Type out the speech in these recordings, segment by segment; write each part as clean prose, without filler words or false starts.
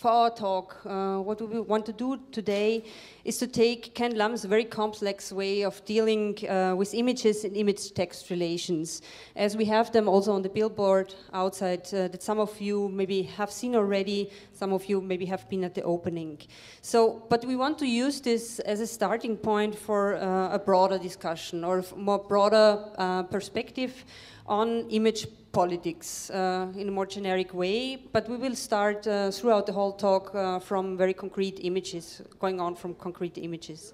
for our talk, what we want to do today is to take Ken Lam's very complex way of dealing with images and image-text relations, as we have them also on the billboard outside that some of you maybe have seen already, some of you maybe have been at the opening. So, but we want to use this as a starting point for a broader discussion or a more broader perspective on image politics in a more generic way, but we will start throughout the whole talk from very concrete images, going on from concrete images.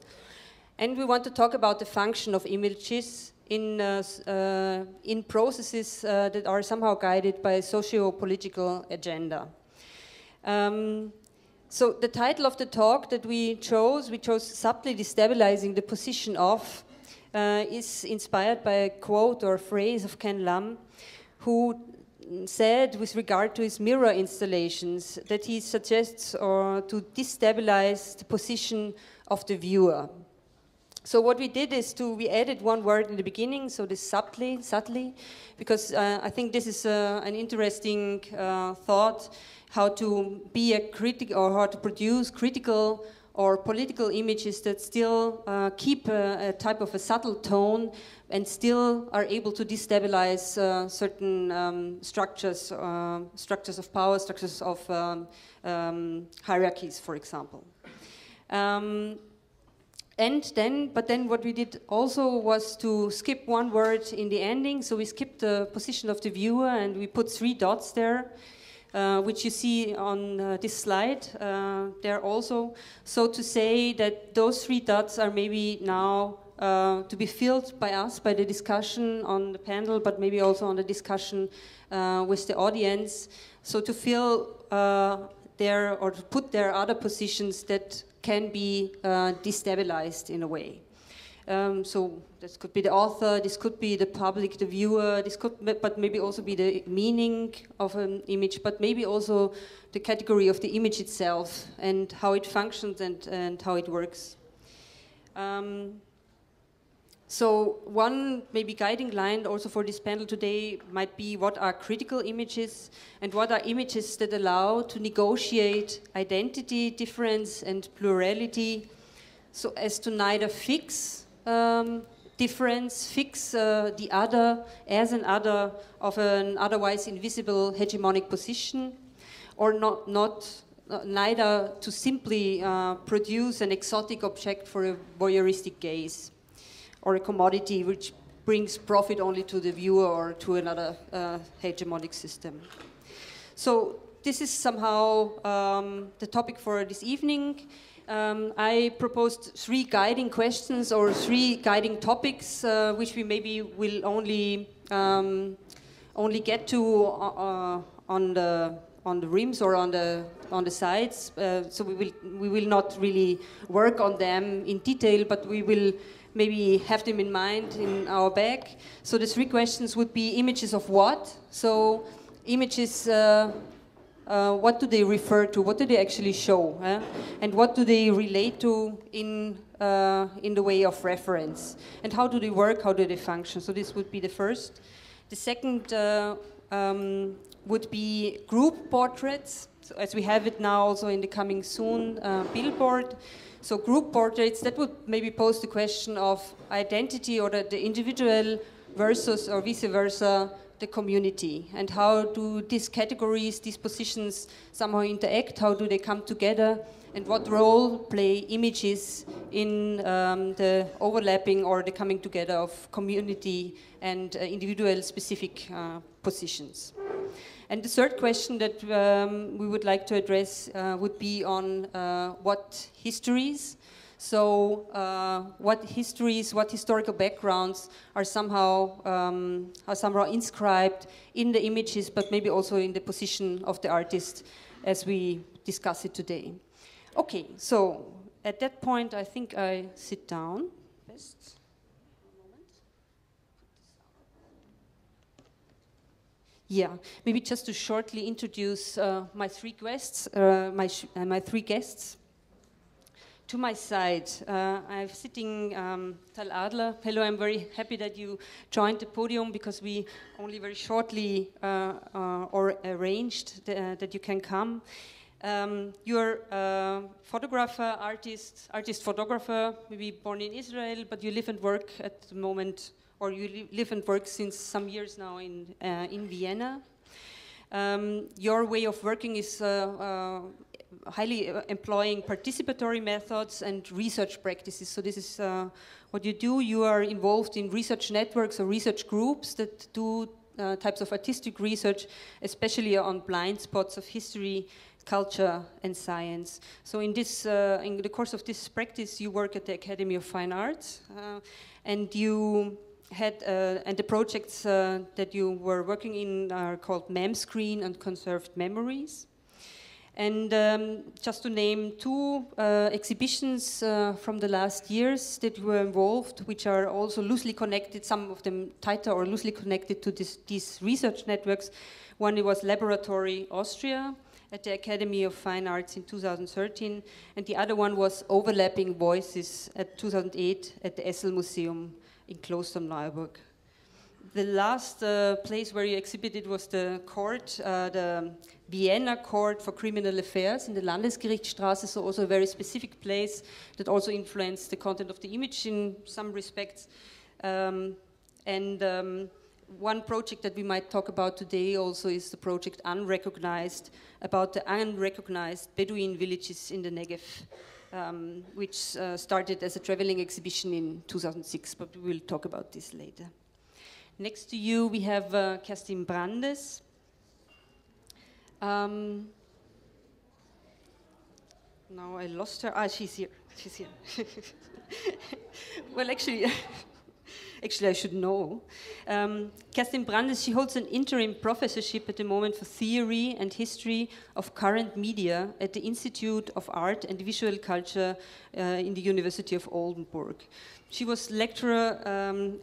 And we want to talk about the function of images in processes that are somehow guided by a socio-political agenda. So the title of the talk that we chose Subtly Destabilizing the Position of, is inspired by a quote or phrase of Ken Lam, who said with regard to his mirror installations that he suggests to destabilize the position of the viewer. So what we did is we added one word in the beginning, so this subtly, because I think this is an interesting thought, how to be a critic or how to produce critical or political images that still keep a type of a subtle tone and still are able to destabilize certain structures of power, structures of hierarchies, for example. But then what we did also was to skip one word in the ending, so we skipped the position of the viewer and we put 3 dots there. Which you see on this slide there also. So to say that those 3 dots are maybe now to be filled by us, by the discussion on the panel, but maybe also on the discussion with the audience. So to fill or to put their other positions that can be destabilized in a way. So this could be the author, this could be the public, the viewer, this could but maybe also be the meaning of an image, but maybe also the category of the image itself and how it functions and how it works. So one maybe guiding line also for this panel today might be what are critical images and what are images that allow to negotiate identity, difference and plurality so as to neither fix difference, fix the other as an other of an otherwise invisible hegemonic position, or neither to simply produce an exotic object for a voyeuristic gaze, or a commodity which brings profit only to the viewer or to another hegemonic system. So this is somehow the topic for this evening. I proposed 3 guiding questions or 3 guiding topics, which we maybe will only get to on the rims or on the sides. So we will not really work on them in detail, but we will maybe have them in mind in our bag. So the 3 questions would be images of what? So images. What do they refer to? What do they actually show? And what do they relate to in the way of reference? And how do they work? How do they function? So this would be the first. The second would be group portraits, so as we have it now also in the coming soon billboard. So group portraits, that would maybe pose the question of identity or the individual versus or vice versa the community, and how do these categories, these positions somehow interact, how do they come together, and what role play images in the overlapping or the coming together of community and individual specific positions. And the third question that we would like to address would be on what histories. So what histories, what historical backgrounds are somehow inscribed in the images, but maybe also in the position of the artist as we discuss it today. Okay, so at that point I think I sit down. Best. Yeah, maybe just to shortly introduce my 3 guests, my 3 guests. To my side, I'm sitting Tal Adler. Hello, I'm very happy that you joined the podium because we only very shortly or arranged that you can come. You're a photographer, artist-photographer, maybe born in Israel, but you live and work at the moment, or you live and work since some years now in Vienna. Your way of working is highly employing participatory methods and research practices. So this is what you do. You are involved in research networks or research groups that do types of artistic research, especially on blind spots of history, culture, and science. So in the course of this practice, you work at the Academy of Fine Arts, and you had and the projects that you were working in are called Mem Screen and Conserved Memories. And just to name two exhibitions from the last years that were involved, which are also loosely connected, some of them tighter or loosely connected to these research networks. One it was Laboratory Austria at the Academy of Fine Arts in 2013, and the other one was Overlapping Voices at 2008 at the Essel Museum in Klosterneuburg. The last place where you exhibited was the court, the Vienna Court for Criminal Affairs in the Landesgerichtsstraße, so also a very specific place that also influenced the content of the image in some respects. One project that we might talk about today also is the project Unrecognized, about the unrecognized Bedouin villages in the Negev, which started as a traveling exhibition in 2006, but we will talk about this later. Next to you we have Kerstin Brandes. Now I lost her. Ah, she's here. She's here. Well, actually, I should know. Kerstin Brandes, she holds an interim professorship at the moment for theory and history of current media at the Institute of Art and Visual Culture in the University of Oldenburg. She was lecturer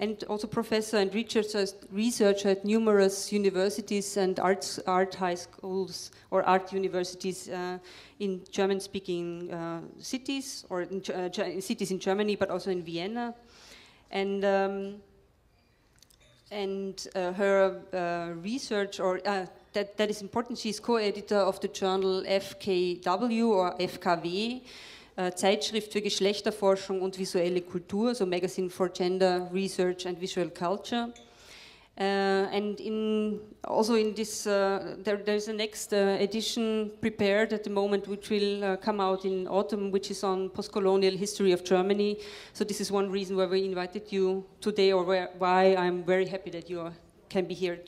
and also professor and researcher at numerous universities and art high schools or art universities in German-speaking cities, or in cities in Germany, but also in Vienna. And her research, or that is important, she's co-editor of the journal FKW or FKW, Zeitschrift für Geschlechterforschung und visuelle Kultur, so magazine for gender research and visual culture. And also in this, there's a next edition prepared at the moment, which will come out in autumn, which is on postcolonial history of Germany. So this is one reason why we invited you today, or why I'm very happy that you can be here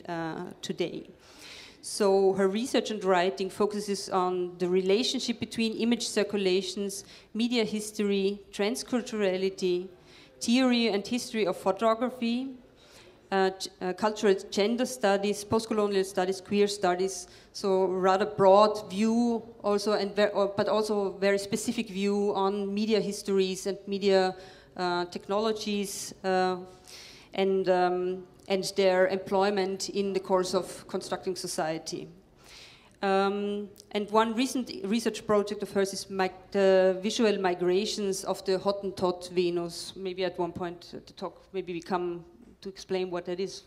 today. So her research and writing focuses on the relationship between image circulations, media history, transculturality, theory and history of photography, cultural gender studies, postcolonial studies, queer studies, so rather broad view also, but also very specific view on media histories and media technologies and their employment in the course of constructing society. And one recent research project of hers is the visual migrations of the Hottentot Venus. Maybe at one point the talk maybe we come to explain what that is,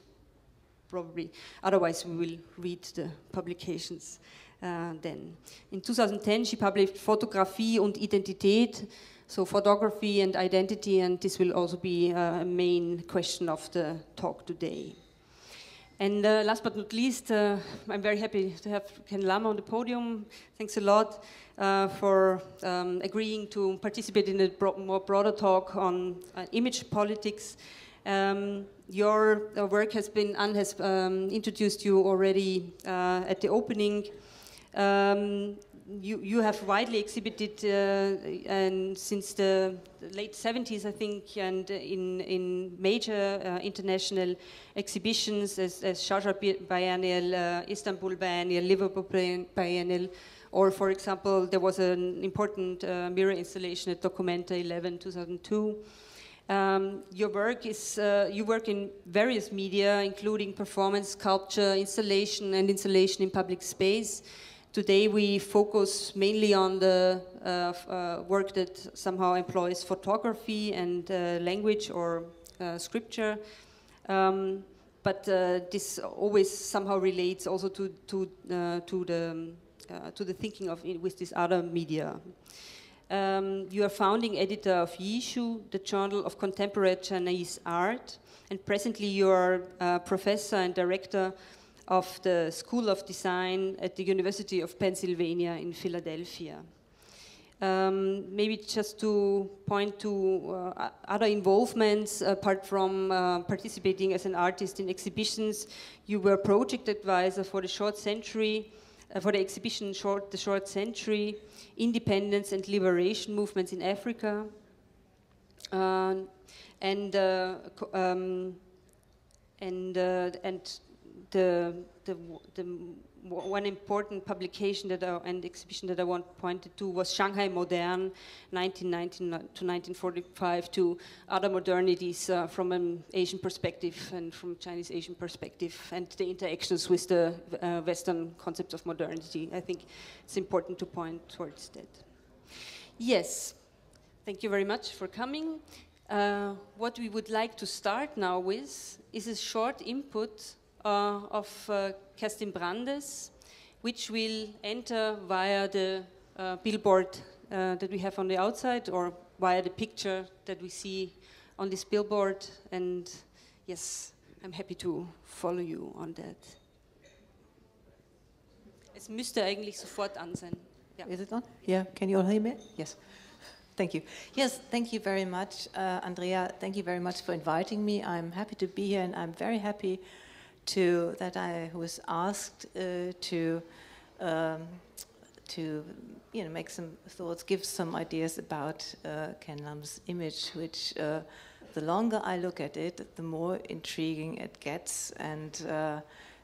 probably. Otherwise, we will read the publications then. In 2010, she published Fotografie und Identität, so photography and identity, and this will also be a main question of the talk today. And last but not least, I'm very happy to have Ken Lama on the podium. Thanks a lot for agreeing to participate in a more broader talk on image politics. Your work has been, Anne has introduced you already at the opening. You have widely exhibited and since the late 70s, I think, and in major international exhibitions as Sharjah Biennial, Istanbul Biennial, Liverpool Biennial, or for example, there was an important mirror installation at Documenta 11, 2002. Your work is, you work in various media, including performance, sculpture, installation, and installation in public space. Today we focus mainly on the work that somehow employs photography and language or scripture. But this always somehow relates also to the to the thinking of with this other media. You are founding editor of Yishu, the Journal of Contemporary Chinese Art, and presently you are professor and director of the School of Design at the University of Pennsylvania in Philadelphia. Maybe just to point to other involvements, apart from participating as an artist in exhibitions, you were project advisor for the Short Century, for the exhibition The Short Century, Independence and Liberation Movements in Africa, and the one important publication that and exhibition that I want pointed to was Shanghai Modern, 1919 to 1945, to other modernities from an Asian perspective and from Chinese Asian perspective, and the interactions with the Western concepts of modernity. I think it's important to point towards that. Yes, thank you very much for coming. What we would like to start now with is a short input of Kerstin Brandes, which will enter via the billboard that we have on the outside, or via the picture that we see on this billboard. And yes, I'm happy to follow you on that. Es müsste eigentlich sofort an sein. Ja. Is it on? Yeah, can you all hear me? Yes. Thank you. Yes, thank you very much, Andrea. Thank you very much for inviting me. I'm happy to be here, and I'm very happy that I was asked to make some thoughts, give some ideas about Ken Lam's image, which the longer I look at it, the more intriguing it gets, and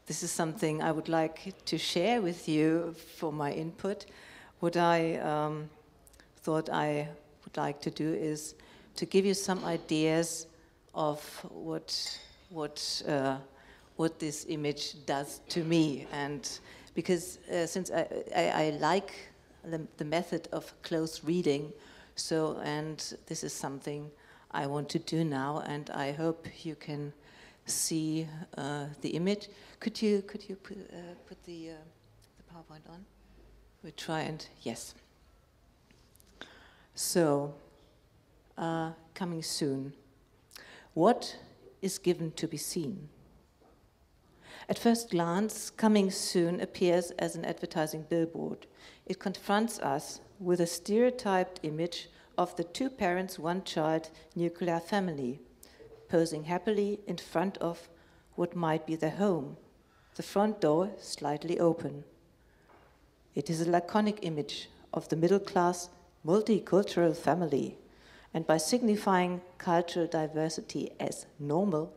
this is something I would like to share with you for my input. What I thought I would like to do is to give you some ideas of what this image does to me, and because since I like the method of close reading, and this is something I want to do now, and I hope you can see the image. Could you put the PowerPoint on? We try and yes. So coming soon. What is given to be seen? At first glance, coming soon appears as an advertising billboard. It confronts us with a stereotyped image of the two parents, one child nuclear family, posing happily in front of what might be their home, the front door slightly open. It is a laconic image of the middle-class, multicultural family, and by signifying cultural diversity as normal,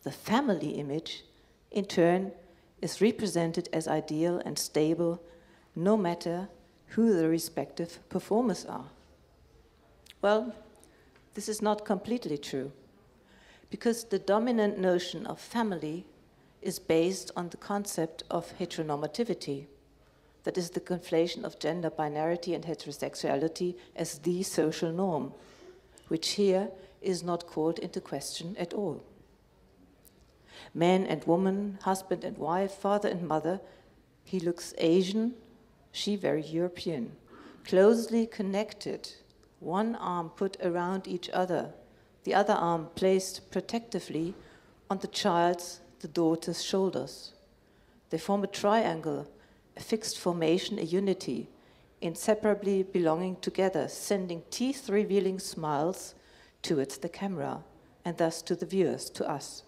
the family image in turn is represented as ideal and stable, no matter who the respective performers are. Well, this is not completely true, because the dominant notion of family is based on the concept of heteronormativity, that is the conflation of gender binarity and heterosexuality as the social norm, which here is not called into question at all. Man and woman, husband and wife, father and mother, he looks Asian, she very European, closely connected, one arm put around each other, the other arm placed protectively on the child's, the daughter's shoulders. They form a triangle, a fixed formation, a unity, inseparably belonging together, sending teeth-revealing smiles towards the camera, and thus to the viewers, to us.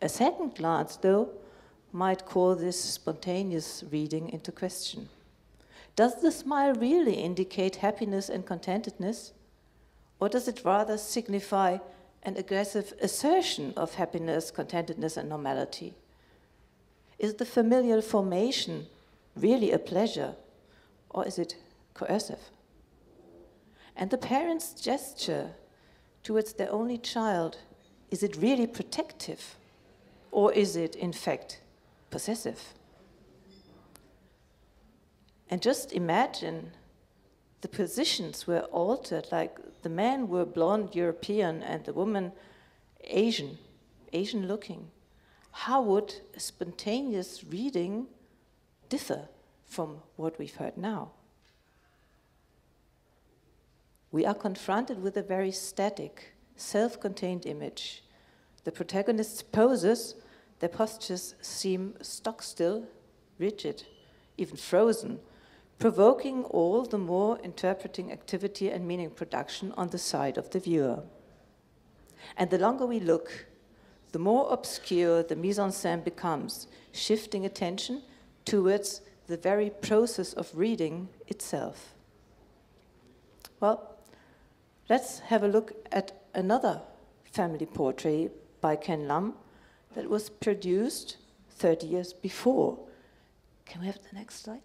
A second glance, though, might call this spontaneous reading into question. Does the smile really indicate happiness and contentedness, or does it rather signify an aggressive assertion of happiness, contentedness, and normality? Is the familial formation really a pleasure, or is it coercive? And the parent's gesture towards their only child, is it really protective, or is it, in fact, possessive? And just imagine the positions were altered, like the men were blonde European and the woman Asian looking. how would a spontaneous reading differ from what we've heard now? We are confronted with a very static, self-contained image. The protagonist's poses, their postures seem stock-still, rigid, even frozen, provoking all the more interpreting activity and meaning production on the side of the viewer. And the longer we look, the more obscure the mise-en-scène becomes, shifting attention towards the very process of reading itself. Well, let's have a look at another family portrait by Ken Lam that was produced 30 years before. Can we have the next slide?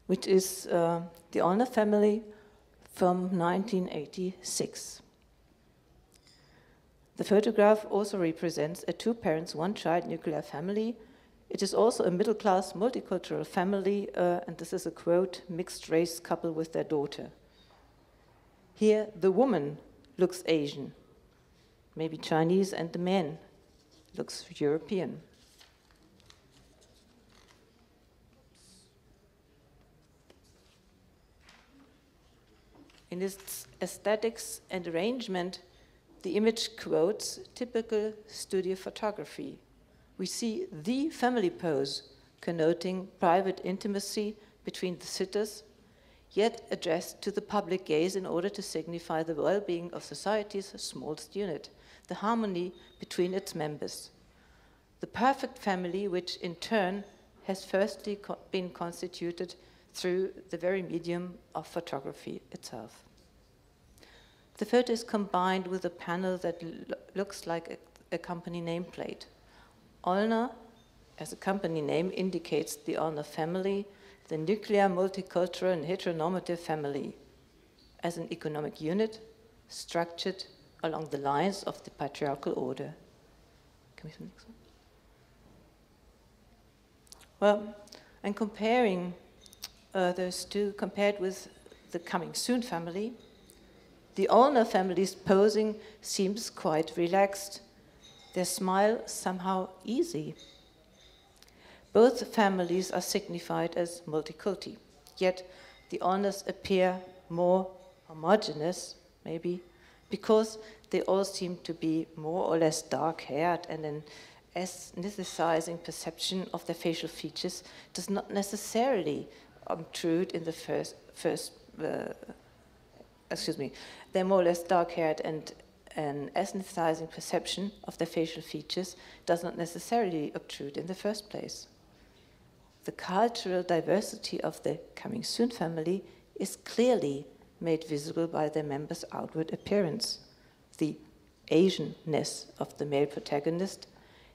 Which is the Adler family from 1986. The photograph also represents a two-parents, one-child nuclear family. It is also a middle-class, multicultural family, and this is a quote, mixed-race couple with their daughter. Here, the woman looks Asian, maybe Chinese, and the man looks European. In its aesthetics and arrangement, the image quotes typical studio photography. We see the family pose connoting private intimacy between the sitters, yet addressed to the public gaze in order to signify the well-being of society's smallest unit, the harmony between its members. The perfect family, which in turn has firstly been constituted through the very medium of photography itself. The photo is combined with a panel that looks like a company nameplate. Adler, as a company name, indicates the Adler family, the nuclear, multicultural, and heteronormative family, as an economic unit structured along the lines of the patriarchal order. Can we have the next one? Well, and comparing those two, compared with the Coming Soon family, the Adler family's posing seems quite relaxed, their smile somehow easy. Both families are signified as multiculti, yet the Adlers appear more homogeneous, maybe, because they all seem to be more or less dark-haired, and an ethnicizing perception of their facial features does not necessarily obtrude in the they're more or less dark-haired, and an ethnicizing perception of their facial features does not necessarily obtrude in the first place. The cultural diversity of the Coming Soon family is clearly made visible by their members' outward appearance. The Asianness of the male protagonist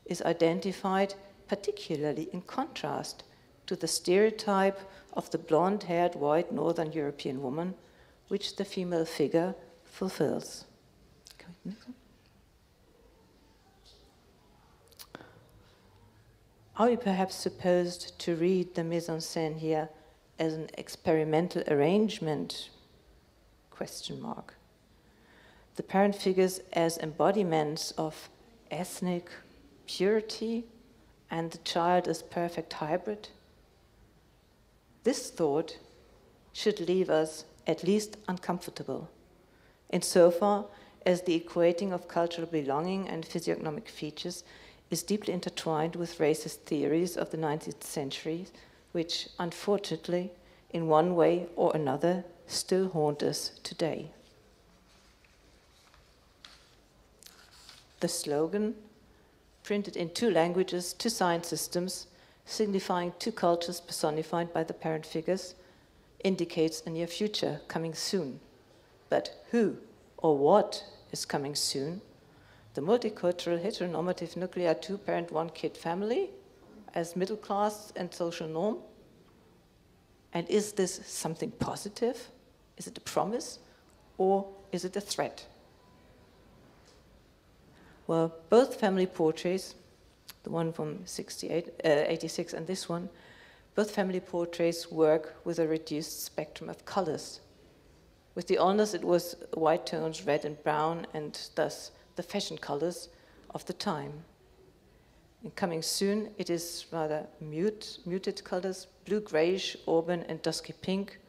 is identified particularly in contrast to the stereotype of the blonde-haired white Northern European woman, which the female figure fulfills. Are we perhaps supposed to read the mise-en-scène here as an experimental arrangement? Question mark. The parent figures as embodiments of ethnic purity and the child as perfect hybrid? This thought should leave us at least uncomfortable, insofar as the equating of cultural belonging and physiognomic features is deeply intertwined with racist theories of the 19th century, which unfortunately, in one way or another, still haunt us today. The slogan, printed in 2 languages, 2 sign systems, signifying 2 cultures personified by the parent figures, indicates a near future coming soon. But who or what is coming soon? The multicultural, heteronormative, nuclear 2-parent, 1-kid family as middle class and social norm? And is this something positive? Is it a promise? Or is it a threat? Well, both family portraits, the one from 86 and this one, both family portraits work with a reduced spectrum of colors. With the Adlers, it was white tones, red and brown, and thus the fashion colors of the time. In Coming Soon, it is rather muted colors, blue-grayish, auburn, and dusky pink,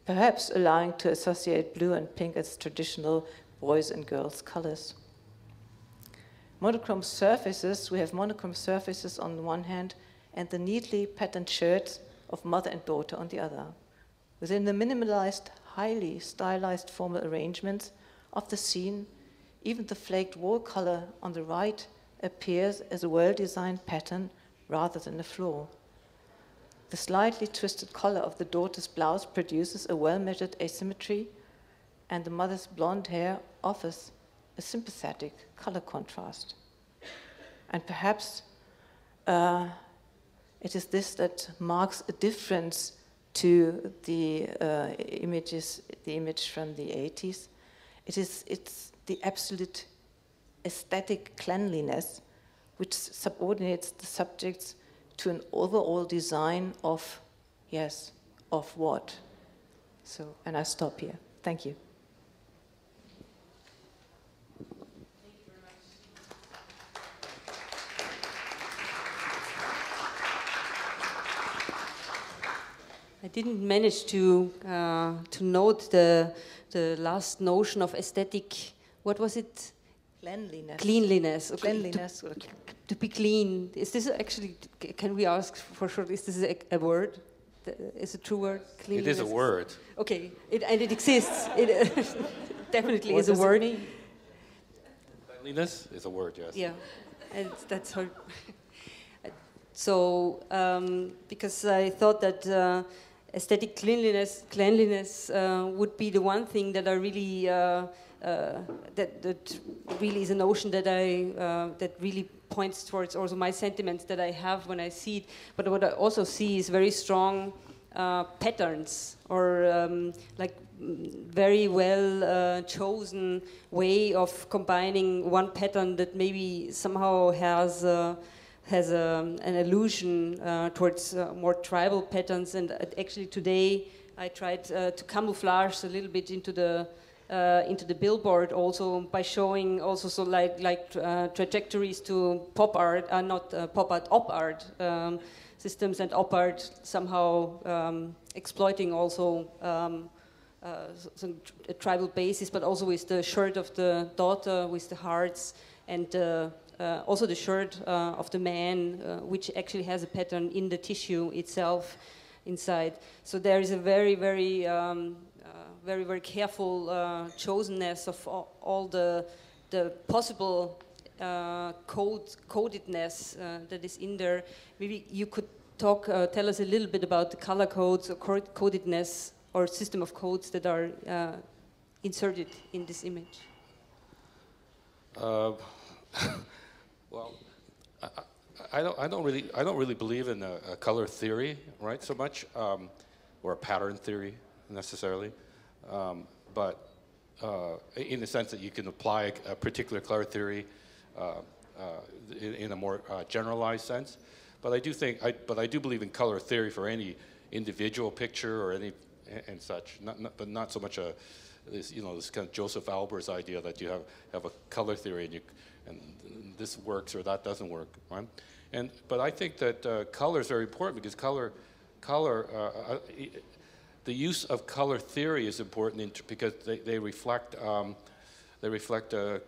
perhaps allowing to associate blue and pink as traditional boys' and girls' colors. Monochrome surfaces, we have monochrome surfaces on the one hand, and the neatly patterned shirts of mother and daughter on the other. Within the minimalized, highly stylized formal arrangements of the scene, even the flaked wall color on the right appears as a well-designed pattern rather than a flaw. The slightly twisted collar of the daughter's blouse produces a well-measured asymmetry, and the mother's blonde hair offers a sympathetic color contrast. And perhaps it is this that marks a difference to the image from the 80s. It's the absolute aesthetic cleanliness which subordinates the subjects to an overall design of, yes, of what? So, and I stop here. Thank you. I didn't manage to note the last notion of aesthetic. What was it? Cleanliness. Cleanliness. Okay. Cleanliness. To be clean. Is this actually? Can we ask for sure? Is this a word? Is it a true word? It is a word. Okay, and it exists. It definitely what is a word. Cleanliness is a word. Yes. Yeah, and that's how. So, because I thought that aesthetic cleanliness would be the one thing that I really that really is a notion that that really points towards also my sentiments that I have when I see it. But what I also see is very strong patterns or like very well chosen way of combining one pattern that maybe somehow has an allusion towards more tribal patterns, and actually today I tried to camouflage a little bit into the billboard also by showing also so like trajectories to pop art, not pop art, op art systems, and op art somehow exploiting also some tribal basis, but also with the shirt of the daughter with the hearts, and also the shirt of the man, which actually has a pattern in the tissue itself inside. So there is a very, very, very, very careful chosenness of all the possible codedness that is in there. Maybe you could tell us a little bit about the color codes or codedness or system of codes that are inserted in this image. Well, I don't really believe in a color theory, right? So much, or a pattern theory necessarily, but in the sense that you can apply a particular color theory in a more generalized sense. But I do believe in color theory for any individual picture or any and such. But not so much this kind of Joseph Albers idea that you have a color theory and this works or that doesn't work, right? But I think that color is very important because the use of color theory is important because they reflect the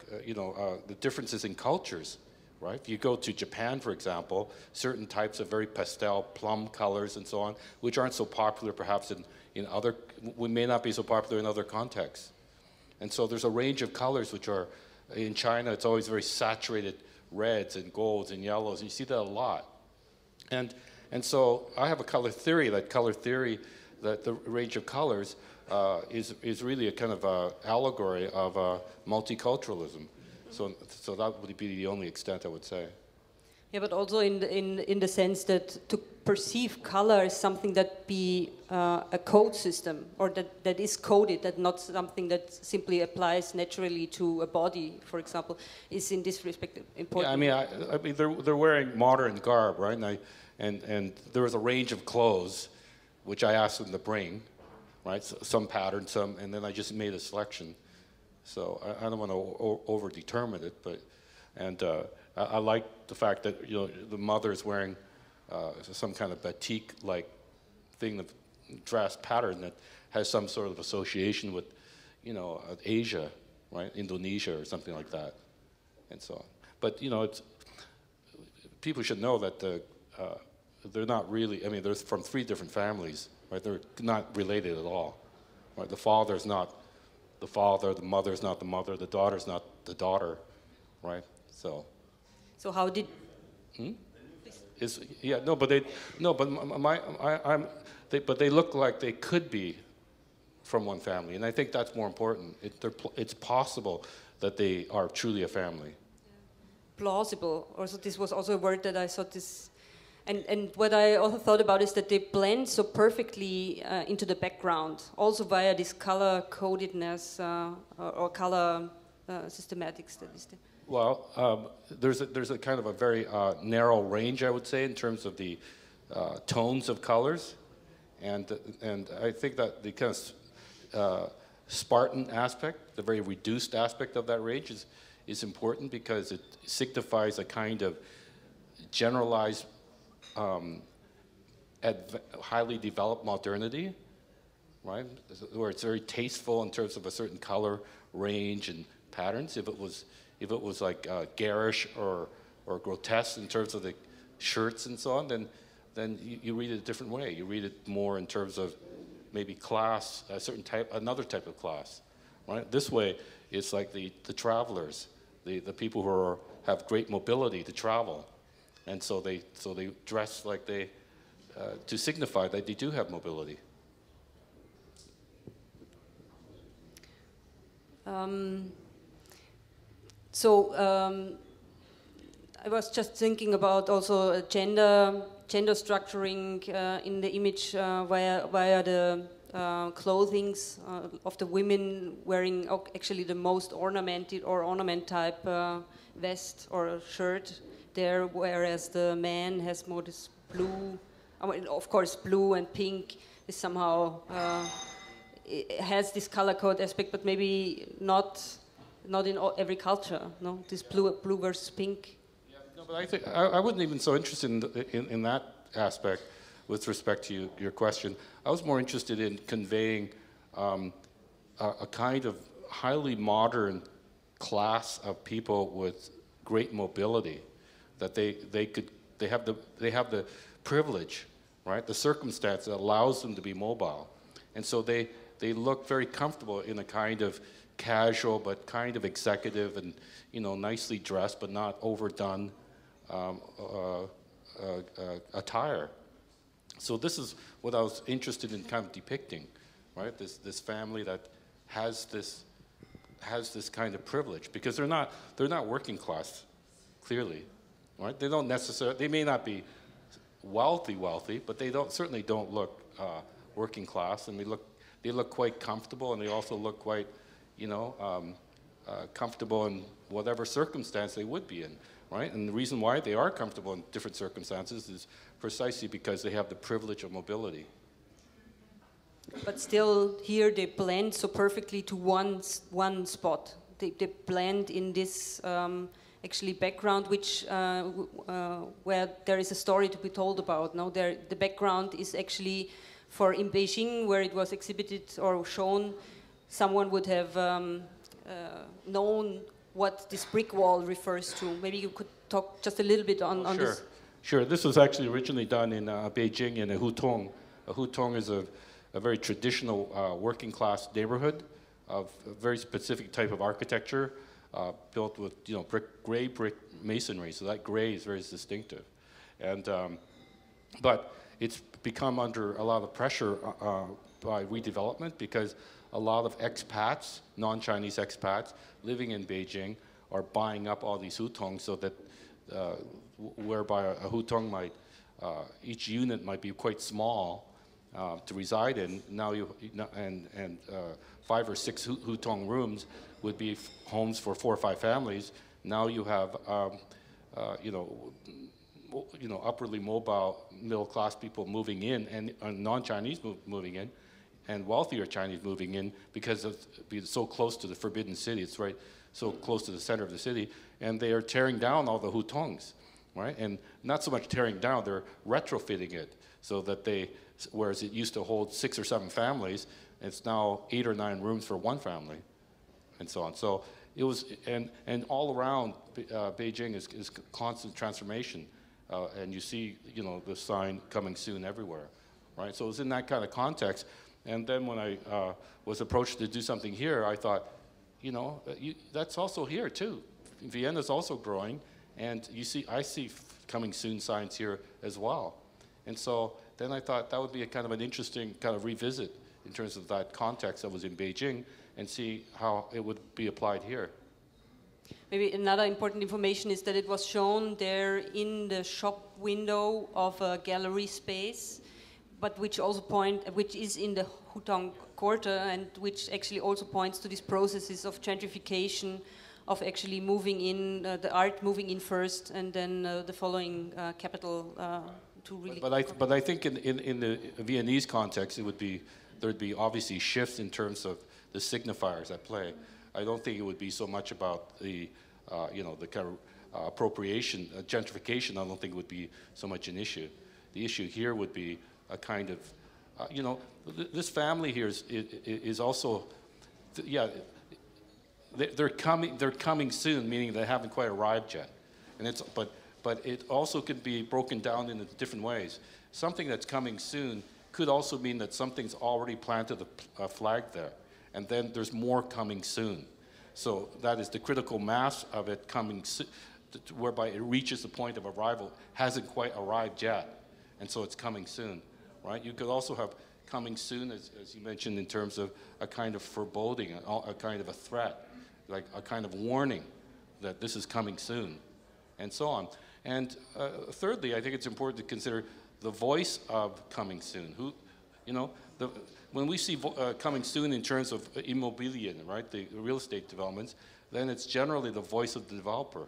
differences in cultures, right? If you go to Japan, for example, certain types of very pastel plum colors and so on, which aren't so popular perhaps in other, we may not be so popular in other contexts. And so there's a range of colors which are, in China, it's always very saturated reds and golds and yellows, and you see that a lot. And so I have a color theory, that the range of colors is really a kind of allegory of multiculturalism. So that would be the only extent I would say. Yeah, but also in the sense that to perceive color is something that be a code system, or that is coded, that not something that simply applies naturally to a body, for example, is in this respect important. Yeah, I mean they're wearing modern garb, right? And there was a range of clothes, which I asked them to bring, right? So, some pattern, and then I just made a selection. So I don't want to over-determine it, but And I like the fact that the mother is wearing some kind of batik-like thing, the dress pattern that has some sort of association with, Asia, right, Indonesia or something like that, and so on. But people should know that they're not really. I mean, they're from 3 different families, right? They're not related at all, right? The father's not the father, the mother's not the mother, the daughter's not the daughter, right? So. So how did? But they look like they could be from one family, and I think that's more important. It's possible that they are truly a family. Plausible. Also, this was also a word that I thought this, and what I also thought about is that they blend so perfectly into the background, also via this color codedness or color systematics that is there. Well, there's a kind of a very narrow range, I would say, in terms of the tones of colors, and I think that the kind of Spartan aspect, the very reduced aspect of that range, is important because it signifies a kind of generalized, highly developed modernity, right? Where it's very tasteful in terms of a certain color range and patterns. If it was like garish or grotesque in terms of the shirts and so on, then you read it a different way. You read it more in terms of maybe class, a certain type, another type of class, right? This way, it's like the travelers, the people who have great mobility to travel, and so they dress like they to signify that they do have mobility. I was just thinking about also gender structuring in the image via the clothings of the women wearing actually the most ornamented or ornament type vest or shirt there, whereas the man has more this blue. I mean, of course, blue and pink is somehow it has this color code aspect, but maybe not in every culture. No, this blue versus pink. Yeah, no, but I think I wasn't even so interested in that aspect with respect to your question. I was more interested in conveying a kind of highly modern class of people with great mobility, that they have the privilege, right? The circumstance that allows them to be mobile, and so they look very comfortable in a kind of casual but kind of executive and nicely dressed but not overdone attire. So this is what I was interested in kind of depicting, right? This family that has this kind of privilege, because they're not working class, clearly, right? They may not be wealthy, but they certainly don't look working class, and they look quite comfortable, and they also look quite comfortable in whatever circumstance they would be in, right? And the reason why they are comfortable in different circumstances is precisely because they have the privilege of mobility. But still, here they blend so perfectly to one spot. They blend in this actually background, which where there is a story to be told about. No, the background is actually in Beijing, where it was exhibited or shown. Someone would have known what this brick wall refers to. Maybe you could talk just a little bit on this. Sure. This was actually originally done in Beijing in a hutong. A hutong is a very traditional working class neighborhood of a very specific type of architecture, built with gray brick masonry. So that gray is very distinctive, and but it's become under a lot of pressure by redevelopment, because a lot of expats, non-Chinese expats living in Beijing, are buying up all these hutongs, so that whereby a hutong might, each unit might be quite small to reside in. Now and 5 or 6 hutong rooms would be homes for 4 or 5 families. Now you have upwardly mobile middle-class people moving in, and non-Chinese moving in, and wealthier Chinese moving in because of being so close to the Forbidden City. It's right so close to the center of the city, and they are tearing down all the hutongs, right? And not so much tearing down, they're retrofitting it so that they, whereas it used to hold 6 or 7 families, it's now 8 or 9 rooms for 1 family, and so on. So it was, and all around Beijing is constant transformation, and you see, you know, the sign coming soon everywhere, right? So it was in that kind of context. And then when I was approached to do something here, I thought, you know, that's also here too. Vienna's also growing, and I see coming soon signs here as well. And so then I thought that would be a kind of an interesting kind of revisit in terms of that context that was in Beijing, and see how it would be applied here. Maybe another important information is that it was shown there in the shop window of a gallery space, but which is in the Hutong Quarter, and which actually also points to these processes of gentrification, of actually moving in, the art moving in first, and then the following capital to really... But I think in the Viennese context, there'd be obviously shifts in terms of the signifiers at play. I don't think it would be so much about the, you know, the kind of appropriation, gentrification. I don't think it would be so much an issue. The issue here would be a kind of, you know, this family here is also, yeah, they're coming soon, meaning they haven't quite arrived yet, and but it also could be broken down into different ways. Something that's coming soon could also mean that something's already planted a flag there, and then there's more coming soon. So that is the critical mass of it coming, whereby it reaches the point of arrival, hasn't quite arrived yet, and so it's coming soon, right? You could also have coming soon, as you mentioned, in terms of a kind of foreboding, a kind of a threat, like a kind of warning that this is coming soon, and so on. And thirdly, I think it's important to consider the voice of coming soon. Who, you know, when we see coming soon in terms of immobilien, right, the real estate developments, then it's generally the voice of the developer,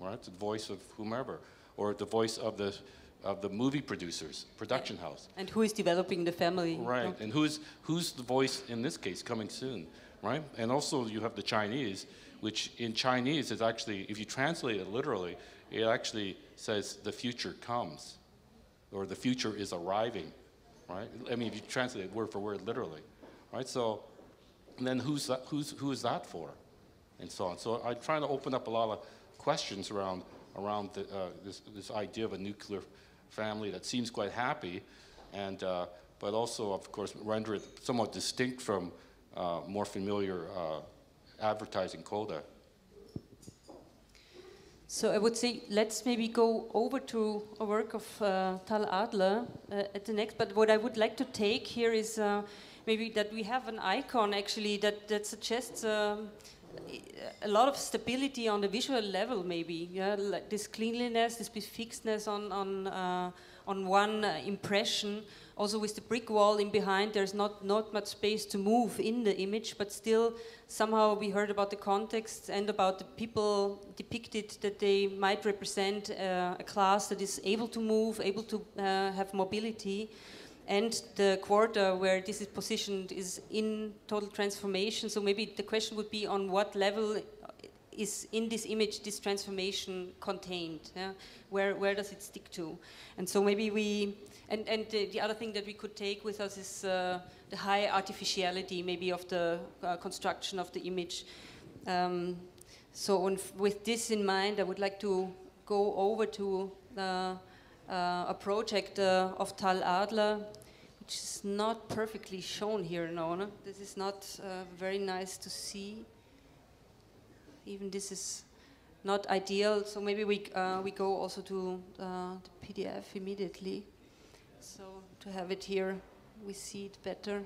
right, the voice of whomever, or the voice of the movie producers, production house. And who is developing the family. Right, Okay. and who's the voice in this case, coming soon, right? And also you have the Chinese, which in Chinese is actually, if you translate it literally, it actually says the future comes, or the future is arriving, right? I mean, if you translate it word for word literally, right? So, and then who is that for, and so on. So I'm trying to open up a lot of questions around this idea of a nuclear family that seems quite happy, and but also, of course, render it somewhat distinct from more familiar advertising coda. So I would say let's maybe go over to a work of Tal Adler at the next. But what I would like to take here is maybe that we have an icon actually that suggests a lot of stability on the visual level, maybe. Yeah, like this cleanliness, this fixedness on one impression. Also with the brick wall in behind, there's not much space to move in the image, but still somehow we heard about the context and about the people depicted, that they might represent a class that is able to move, able to have mobility. And the quarter where this is positioned is in total transformation. So maybe the question would be, on what level is in this image this transformation contained? Yeah? Where does it stick to? And so maybe we... And the other thing that we could take with us is the high artificiality, maybe, of the construction of the image. So with this in mind, I would like to go over to a project of Tal Adler, which is not perfectly shown here, no? This is not very nice to see. Even this is not ideal, so maybe we go also to the PDF immediately. So to have it here, we see it better.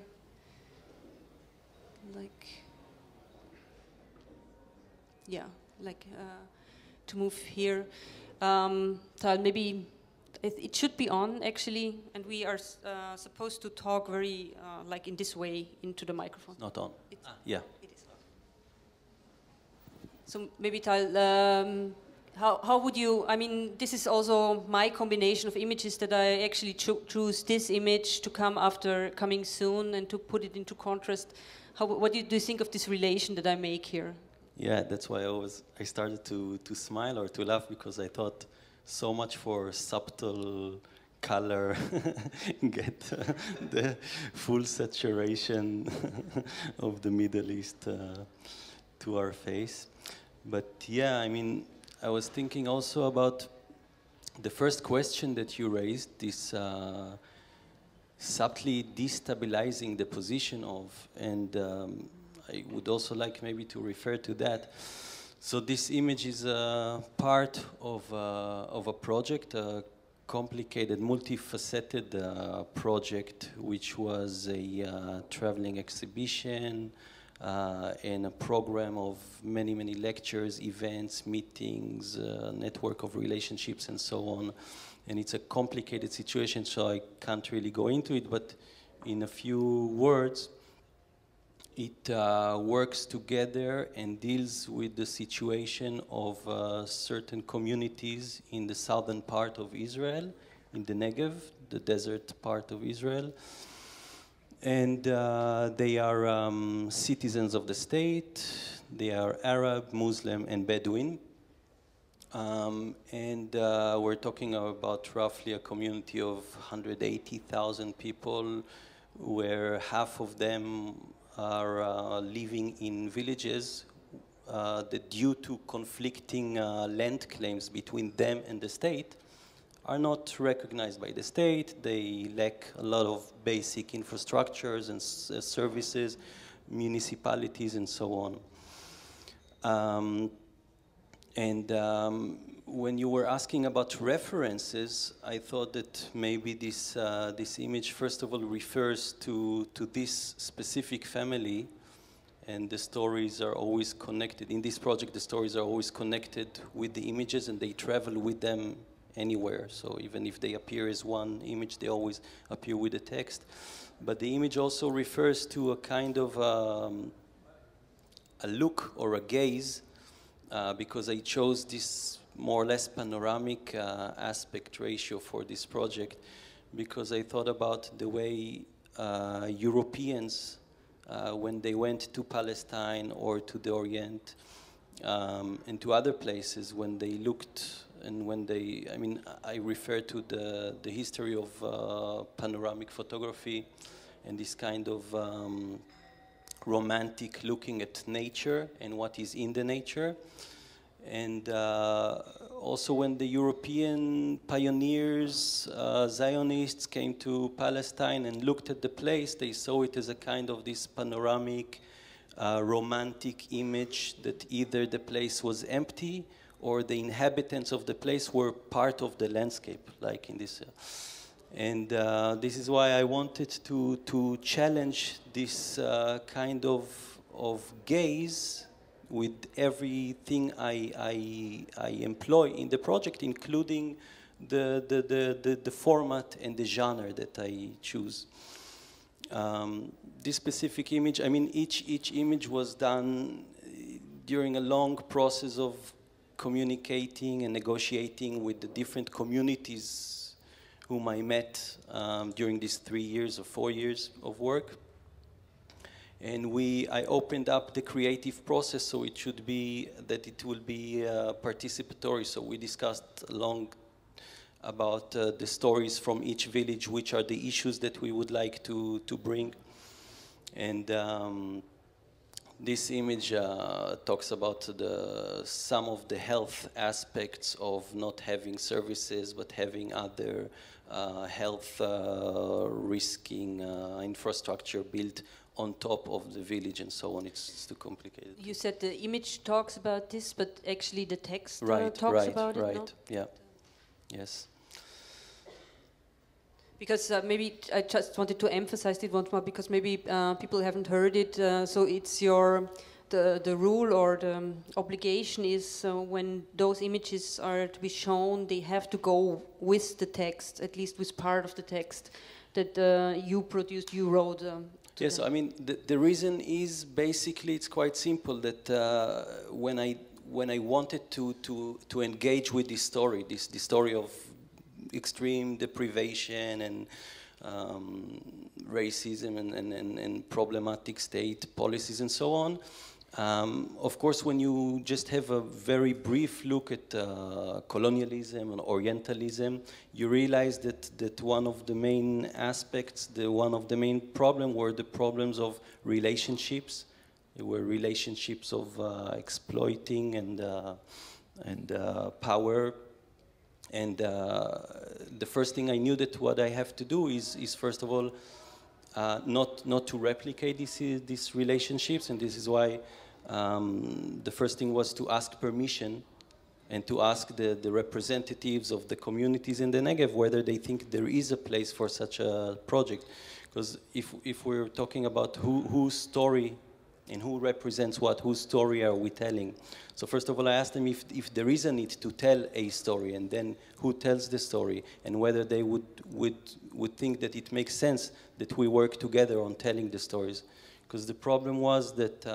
Like, yeah, like to move here. Tal, maybe it should be on actually, and we are supposed to talk very like in this way into the microphone. It's not on. Yeah. It is. So maybe Tal, how would you, I mean, this is also my combination of images that I actually choose this image to come after coming soon and to put it into contrast. What do you think of this relation that I make here? Yeah, that's why I started to smile or to laugh, because I thought so much for subtle color, get the full saturation of the Middle East to our face. But yeah, I mean, I was thinking also about the first question that you raised, this subtly destabilizing the position of, and I would also like maybe to refer to that. So this image is a part of a project, a complicated, multifaceted project, which was a traveling exhibition, and a program of many, many lectures, events, meetings, network of relationships, and so on. And it's a complicated situation, so I can't really go into it, but in a few words, it works together and deals with the situation of certain communities in the southern part of Israel, in the Negev, the desert part of Israel. And they are citizens of the state. They are Arab, Muslim, and Bedouin. And we're talking about roughly a community of 180,000 people, where half of them are living in villages that, due to conflicting land claims between them and the state, are not recognized by the state. They lack a lot of basic infrastructures and services, municipalities, and so on. When you were asking about references, I thought that maybe this image, first of all, refers to this specific family, and the stories are always connected. In this project, the stories are always connected with the images, and they travel with them anywhere. So even if they appear as one image, they always appear with the text. But the image also refers to a kind of a look or a gaze, because I chose this more or less panoramic aspect ratio for this project, because I thought about the way Europeans, when they went to Palestine or to the Orient and to other places, when they looked and when they, I mean, I refer to the history of panoramic photography and this kind of romantic looking at nature and what is in the nature. And also when the European pioneers, Zionists, came to Palestine and looked at the place, they saw it as a kind of this panoramic, romantic image that either the place was empty or the inhabitants of the place were part of the landscape, like in this. And this is why I wanted to challenge this kind of gaze with everything I employ in the project, including the format and the genre that I choose. This specific image, I mean, each image was done during a long process of communicating and negotiating with the different communities whom I met during these 3 years or 4 years of work. And I opened up the creative process, so it should be that it will be participatory. So we discussed long about the stories from each village, which are the issues that we would like to bring. And this image talks about some of the health aspects of not having services, but having other health risking infrastructure built on top of the village and so on. It's too complicated. You said the image talks about this, but actually the text talks about it, no? Yeah, yes. Because maybe I just wanted to emphasize it once more, because maybe people haven't heard it. So it's the rule or the obligation is when those images are to be shown, they have to go with the text, at least with part of the text that you produced, you wrote. Yes, I mean, the reason is basically it's quite simple, that when when I wanted to engage with this story, this story of extreme deprivation and racism and problematic state policies and so on. Of course, when you just have a very brief look at colonialism and Orientalism, you realize that one of the main aspects, one of the main problems were the problems of relationships. They were relationships of exploiting and power. And the first thing I knew that what I have to do is first of all, not to replicate these relationships, and this is why the first thing was to ask permission and to ask the representatives of the communities in the Negev whether they think there is a place for such a project. Because if we're talking about whose story and who represents what, whose story are we telling? So first of all, I asked them if there is a need to tell a story, and then who tells the story, and whether they would think that it makes sense that we work together on telling the stories. Because the problem was that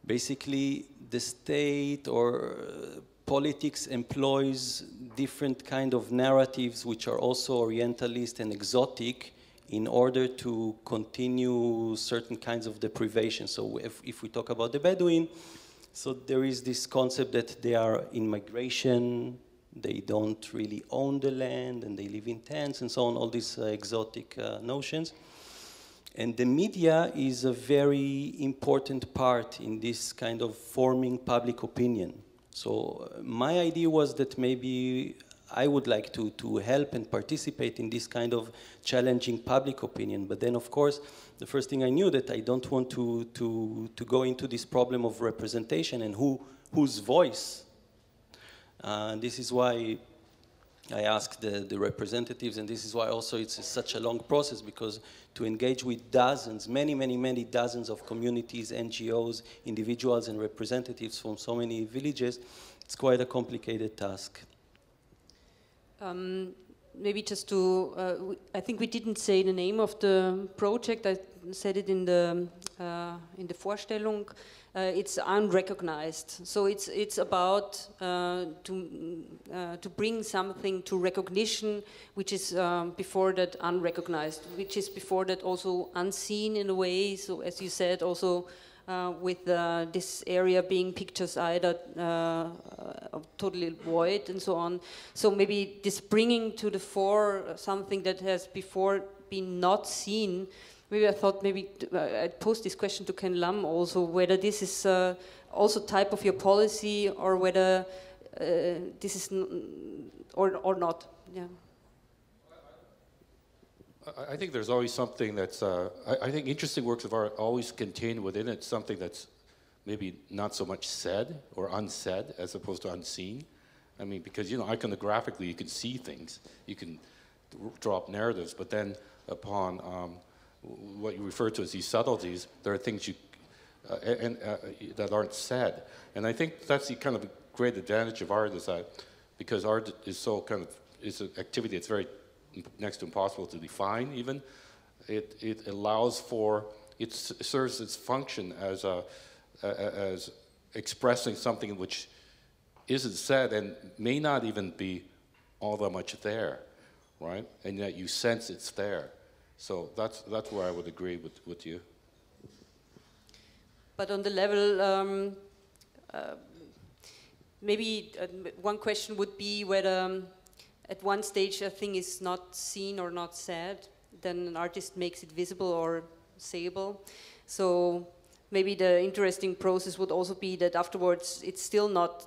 basically the state or politics employs different kind of narratives which are also Orientalist and exotic in order to continue certain kinds of deprivation. So if we talk about the Bedouin, so there is this concept that they are in migration, they don't really own the land, and they live in tents and so on, all these exotic notions. And the media is a very important part in this kind of forming public opinion. So my idea was that maybe I would like to help and participate in this kind of challenging public opinion. But then, of course, the first thing I knew that I don't want to go into this problem of representation and whose voice. This is why I asked the representatives, and this is why also it's such a long process, because to engage with dozens, many dozens of communities, NGOs, individuals, and representatives from so many villages, it's quite a complicated task. Maybe just to, I think we didn't say the name of the project. I said it in the Vorstellung. It's unrecognized. So it's about to bring something to recognition, which is before that unrecognized, which is before that also unseen in a way. So as you said, also with this area being pictures either totally void and so on. So maybe this bringing to the fore something that has before been not seen. Maybe I thought maybe I'd pose this question to Ken Lam also, whether this is also type of your policy or whether this is or not. Yeah. I think there's always something that's, I think interesting works of art always contain within it something that's maybe not so much said or unsaid as opposed to unseen. I mean, because, you know, iconographically you can see things, you can draw up narratives, but then upon what you refer to as these subtleties, there are things you, that aren't said. And I think that's the kind of great advantage of art, is that because art is so kind of, it's an activity that's very next to impossible to define even, it allows for, it serves its function as expressing something which isn't said and may not even be all that much there, right? And yet you sense it's there. So that's where I would agree with you. But on the level, maybe one question would be whether at one stage a thing is not seen or not said, then an artist makes it visible or sayable. So maybe the interesting process would also be that afterwards it's still not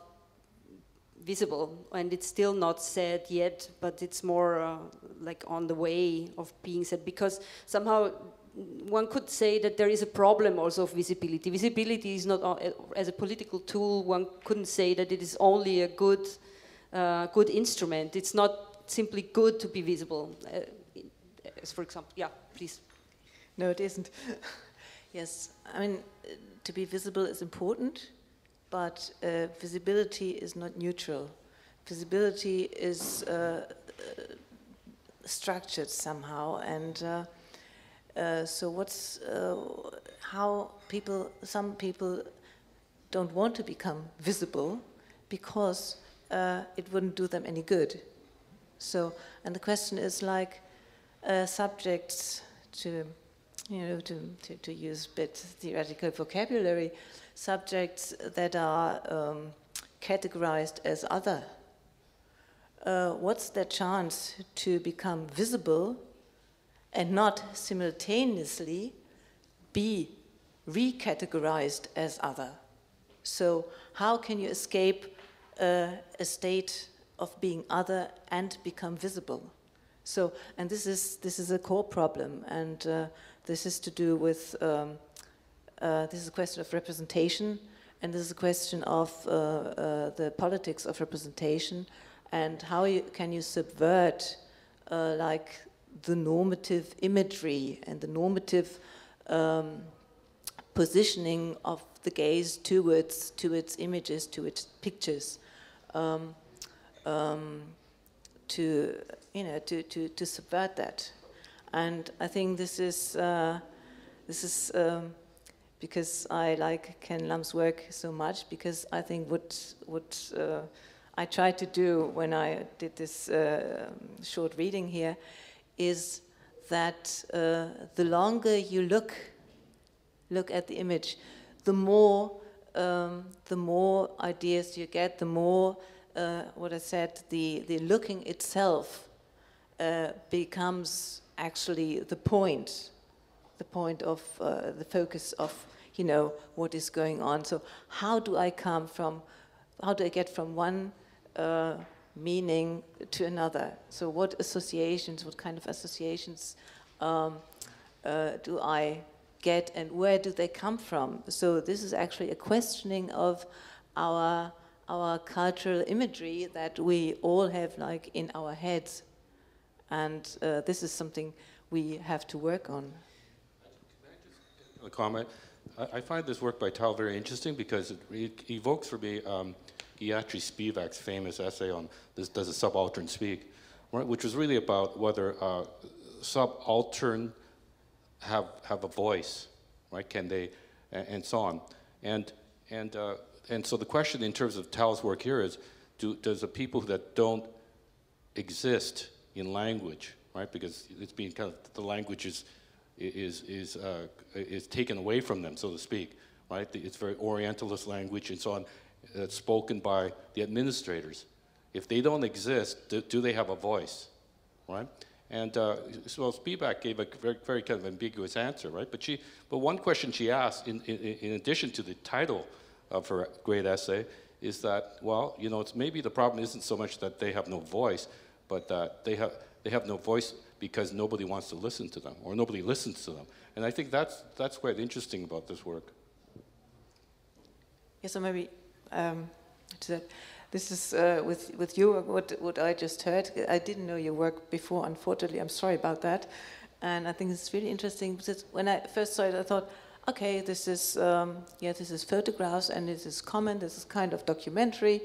visible and it's still not said yet, but it's more like on the way of being said, because somehow one could say that there is a problem also of visibility. Visibility is not, as a political tool, one couldn't say that it is only a good instrument. It's not simply good to be visible. As for example, yeah, please. No, it isn't. Yes, I mean, to be visible is important, but visibility is not neutral. Visibility is structured somehow, and so what's how people, some people don't want to become visible because it wouldn't do them any good. So, and the question is like subjects to, to use a bit theoretical vocabulary, subjects that are categorized as other. What's their chance to become visible and not simultaneously be recategorized as other? So how can you escape a state of being other and become visible? So, and this is a core problem, and this is to do with this is a question of representation, and this is a question of the politics of representation, and how can you subvert like the normative imagery and the normative positioning of the gaze towards images, to its pictures, to subvert that. And I think this is because I like Ken Lam's work so much, because I think what I tried to do when I did this short reading here is that the longer you look at the image, the more ideas you get, the more what I said, the looking itself becomes actually the point of the focus of what is going on. So how do I get from one meaning to another? So what kind of associations do I get, and where do they come from? So this is actually a questioning of our cultural imagery that we all have like in our heads, and this is something we have to work on. A comment. I find this work by Tal very interesting because it evokes for me Gayatri Spivak's famous essay on Does a Subaltern Speak, right, which was really about whether subaltern have a voice, right? Can they, and so on, and so the question in terms of Tal's work here is, does the people that don't exist in language, right? Because it's being kind of, the language is taken away from them, so to speak, right? It's very Orientalist language and so on, spoken by the administrators. If they don't exist, do they have a voice, right? And so Spivak gave a very, very kind of ambiguous answer, right? But one question she asked, in addition to the title of her great essay, is that, well, it's maybe the problem isn't so much that they have no voice, but that they have no voice because nobody wants to listen to them, or nobody listens to them. And I think that's quite interesting about this work. Yes, so maybe this is with you, what I just heard. I didn't know your work before, unfortunately. I'm sorry about that. And I think it's really interesting because when I first saw it, I thought, okay, this is photographs, and this is comment, this is kind of documentary.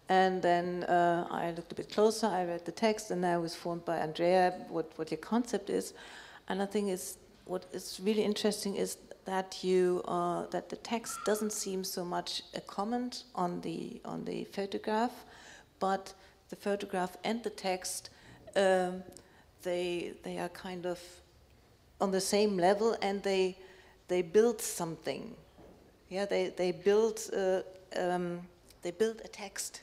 And then I looked a bit closer, I read the text, and I was informed by Andrea what your concept is. And I think what is really interesting is that that the text doesn't seem so much a comment on the photograph, but the photograph and the text, they are kind of on the same level, and they build something. Yeah, they build a text.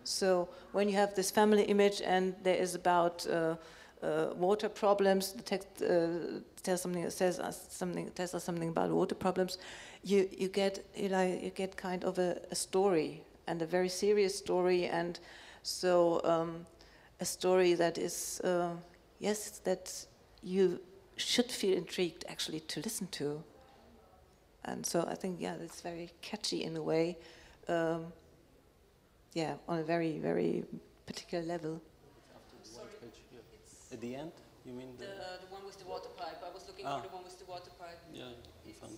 So when you have this family image and there is about water problems, the text tells us something about water problems. You get kind of a story, and a very serious story, and so a story that is that you should feel intrigued actually to listen to. And so I think it's very catchy in a way. On a very, very particular level. Sorry, at the end, you mean the one with the water pipe? I was looking for the one with the water pipe. Yeah, you found.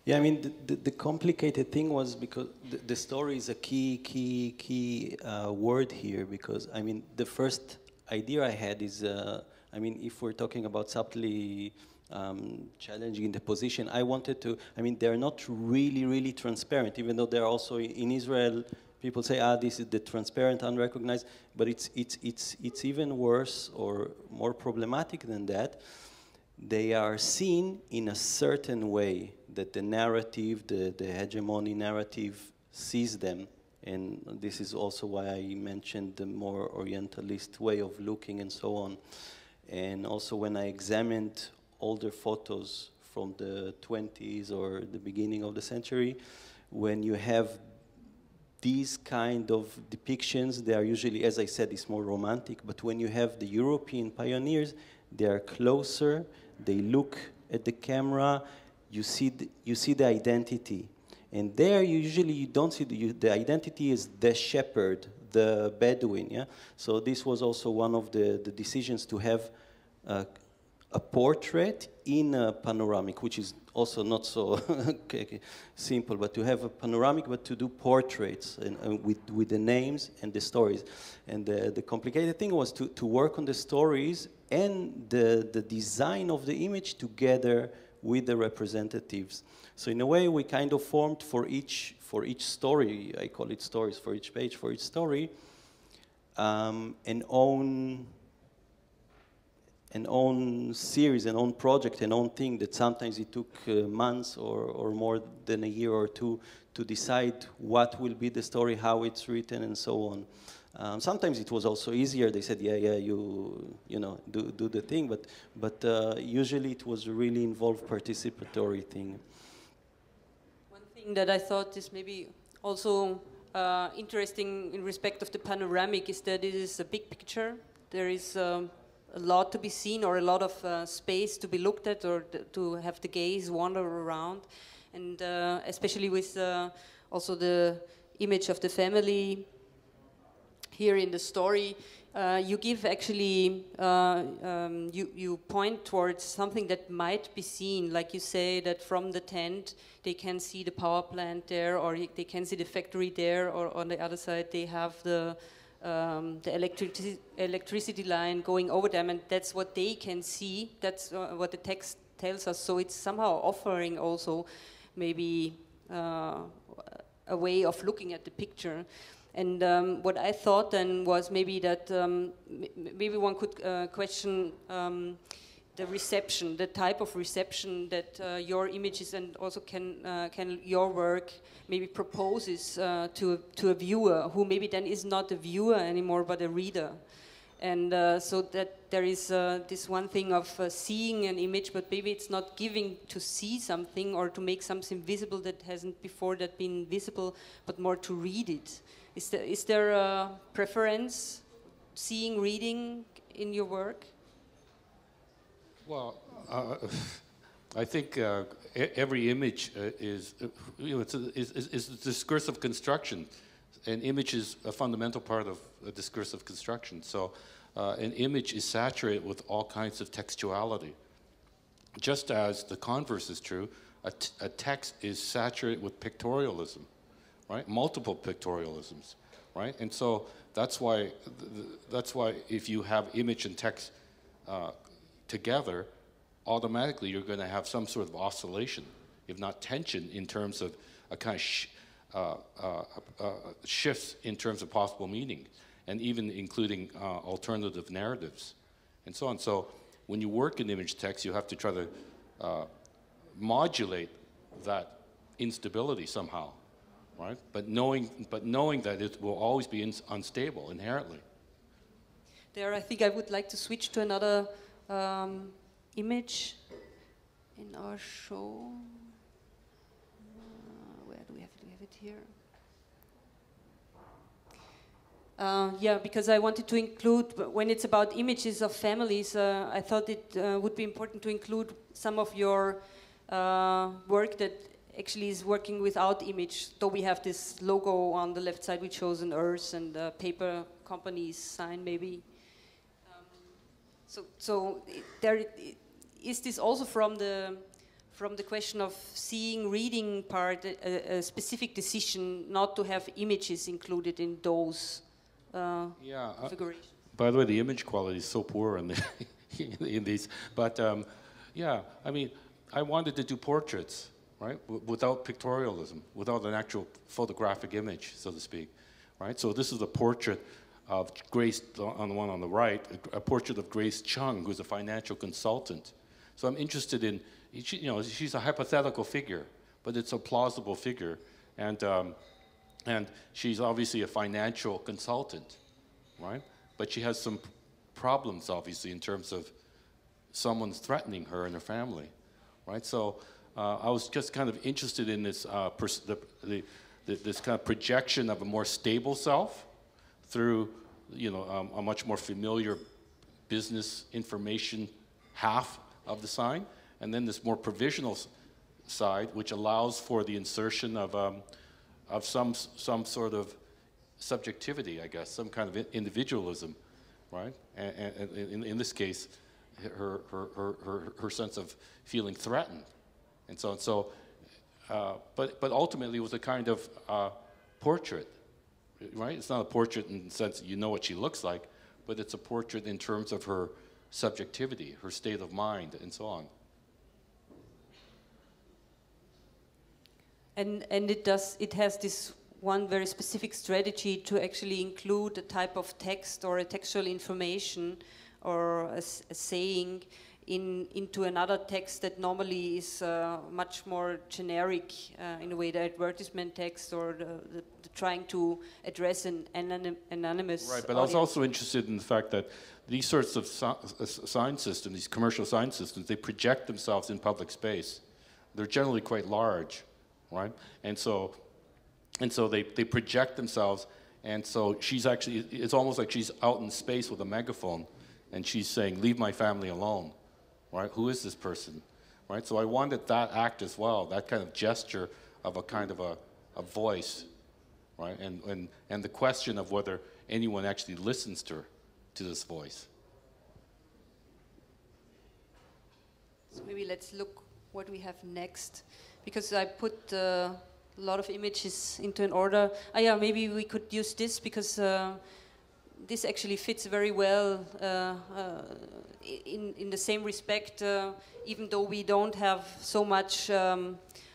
Yeah, I mean the complicated thing was because the story is a key word here, because I mean the first idea I had is if we're talking about Subtly challenging the position. I wanted to, I mean, they're not really transparent, even though they're also in Israel. People say, this is the transparent, unrecognized, but it's even worse or more problematic than that. They are seen in a certain way that the narrative, the hegemony narrative sees them. And this is also why I mentioned the more Orientalist way of looking and so on. And also when I examined older photos from the 20s or the beginning of the century, when you have these kind of depictions, they are usually, as I said, it's more romantic, but when you have the European pioneers, they are closer, they look at the camera, you see the identity. And there, usually, you don't see the identity is the shepherd, the Bedouin, yeah? So this was also one of the decisions to have a portrait in a panoramic, which is also not so simple, but to have a panoramic, but to do portraits and with the names and the stories. And the complicated thing was to work on the stories and the design of the image together with the representatives. So in a way, we kind of formed for each story, I call it stories, for each page, for each story, an own series, an own project, an own thing that sometimes it took months or more than a year or two to decide what will be the story, how it's written, and so on. Sometimes it was also easier. They said, yeah, you know, do the thing, but usually it was a really involved participatory thing. One thing that I thought is maybe also interesting in respect of the panoramic is that it is a big picture. There is a lot to be seen, or a lot of space to be looked at, or to have the gaze wander around, and especially with also the image of the family here in the story, you give actually, you point towards something that might be seen, like you say that from the tent they can see the power plant there, or they can see the factory there, or on the other side they have the electricity line going over them, and that's what they can see. That's what the text tells us. So it's somehow offering also maybe a way of looking at the picture. And what I thought then was maybe that maybe one could question the reception, the type of reception that your images and also can your work maybe proposes to a viewer who maybe then is not a viewer anymore but a reader. And so that there is this one thing of seeing an image, but maybe it's not giving to see something or to make something visible that hasn't before that been visible, but more to read it. Is there a preference, seeing, reading in your work? Well, I think every image is, you know, is a discursive construction. An image is a fundamental part of a discursive construction. So an image is saturated with all kinds of textuality. Just as the converse is true, a text is saturated with pictorialism, right? Multiple pictorialisms, right? And so that's why if you have image and text together, automatically you're going to have some sort of oscillation, if not tension, in terms of a kind of shifts in terms of possible meaning, and even including alternative narratives, and so on. So when you work in image text, you have to try to modulate that instability somehow, right? But knowing that it will always be unstable inherently. There, I think I would like to switch to another image in our show. Where do we have it? Do we have it here? Yeah, because I wanted to include, when it's about images of families, I thought it would be important to include some of your work that actually is working without image. Though we have this logo on the left side which shows an earth and a paper company's sign maybe. So there is this also from the question of seeing, reading part, a specific decision not to have images included in those configurations. By the way, the image quality is so poor in these, but Yeah, I mean, I wanted to do portraits, right, without pictorialism, without an actual photographic image, so to speak, right? So this is a portrait of Grace, on the one on the right, a portrait of Grace Chung, who's a financial consultant. So I'm interested in, you know, she's a hypothetical figure, but it's a plausible figure, and she's obviously a financial consultant, right? But she has some problems, obviously, in terms of someone's threatening her and her family, right? So I was just kind of interested in this, this kind of projection of a more stable self through, you know, a much more familiar business information half of the sign, and then this more provisional side, which allows for the insertion of some sort of subjectivity, I guess, some kind of individualism, right? And in this case, her sense of feeling threatened, and so on. So, but ultimately, it was a kind of portrait, right? It's not a portrait in the sense that you know what she looks like, but it's a portrait in terms of her subjectivity, her state of mind, and so on. And it has this one very specific strategy to actually include a type of text or a textual information or a saying into another text that normally is much more generic in a way, the advertisement text or the trying to address an anonymous right, but audience. I was also interested in the fact that these sorts of sign systems, these commercial sign systems, they project themselves in public space. They're generally quite large, right? And so they project themselves, and so she's actually, it's almost like she's out in space with a megaphone, and she's saying, "Leave my family alone," right? Who is this person, right? So I wanted that act as well, that kind of gesture of a kind of a voice, right? And the question of whether anyone actually listens to this voice. So maybe let's look what we have next, because I put a lot of images into an order. Yeah, maybe we could use this because this actually fits very well in the same respect, even though we don't have so much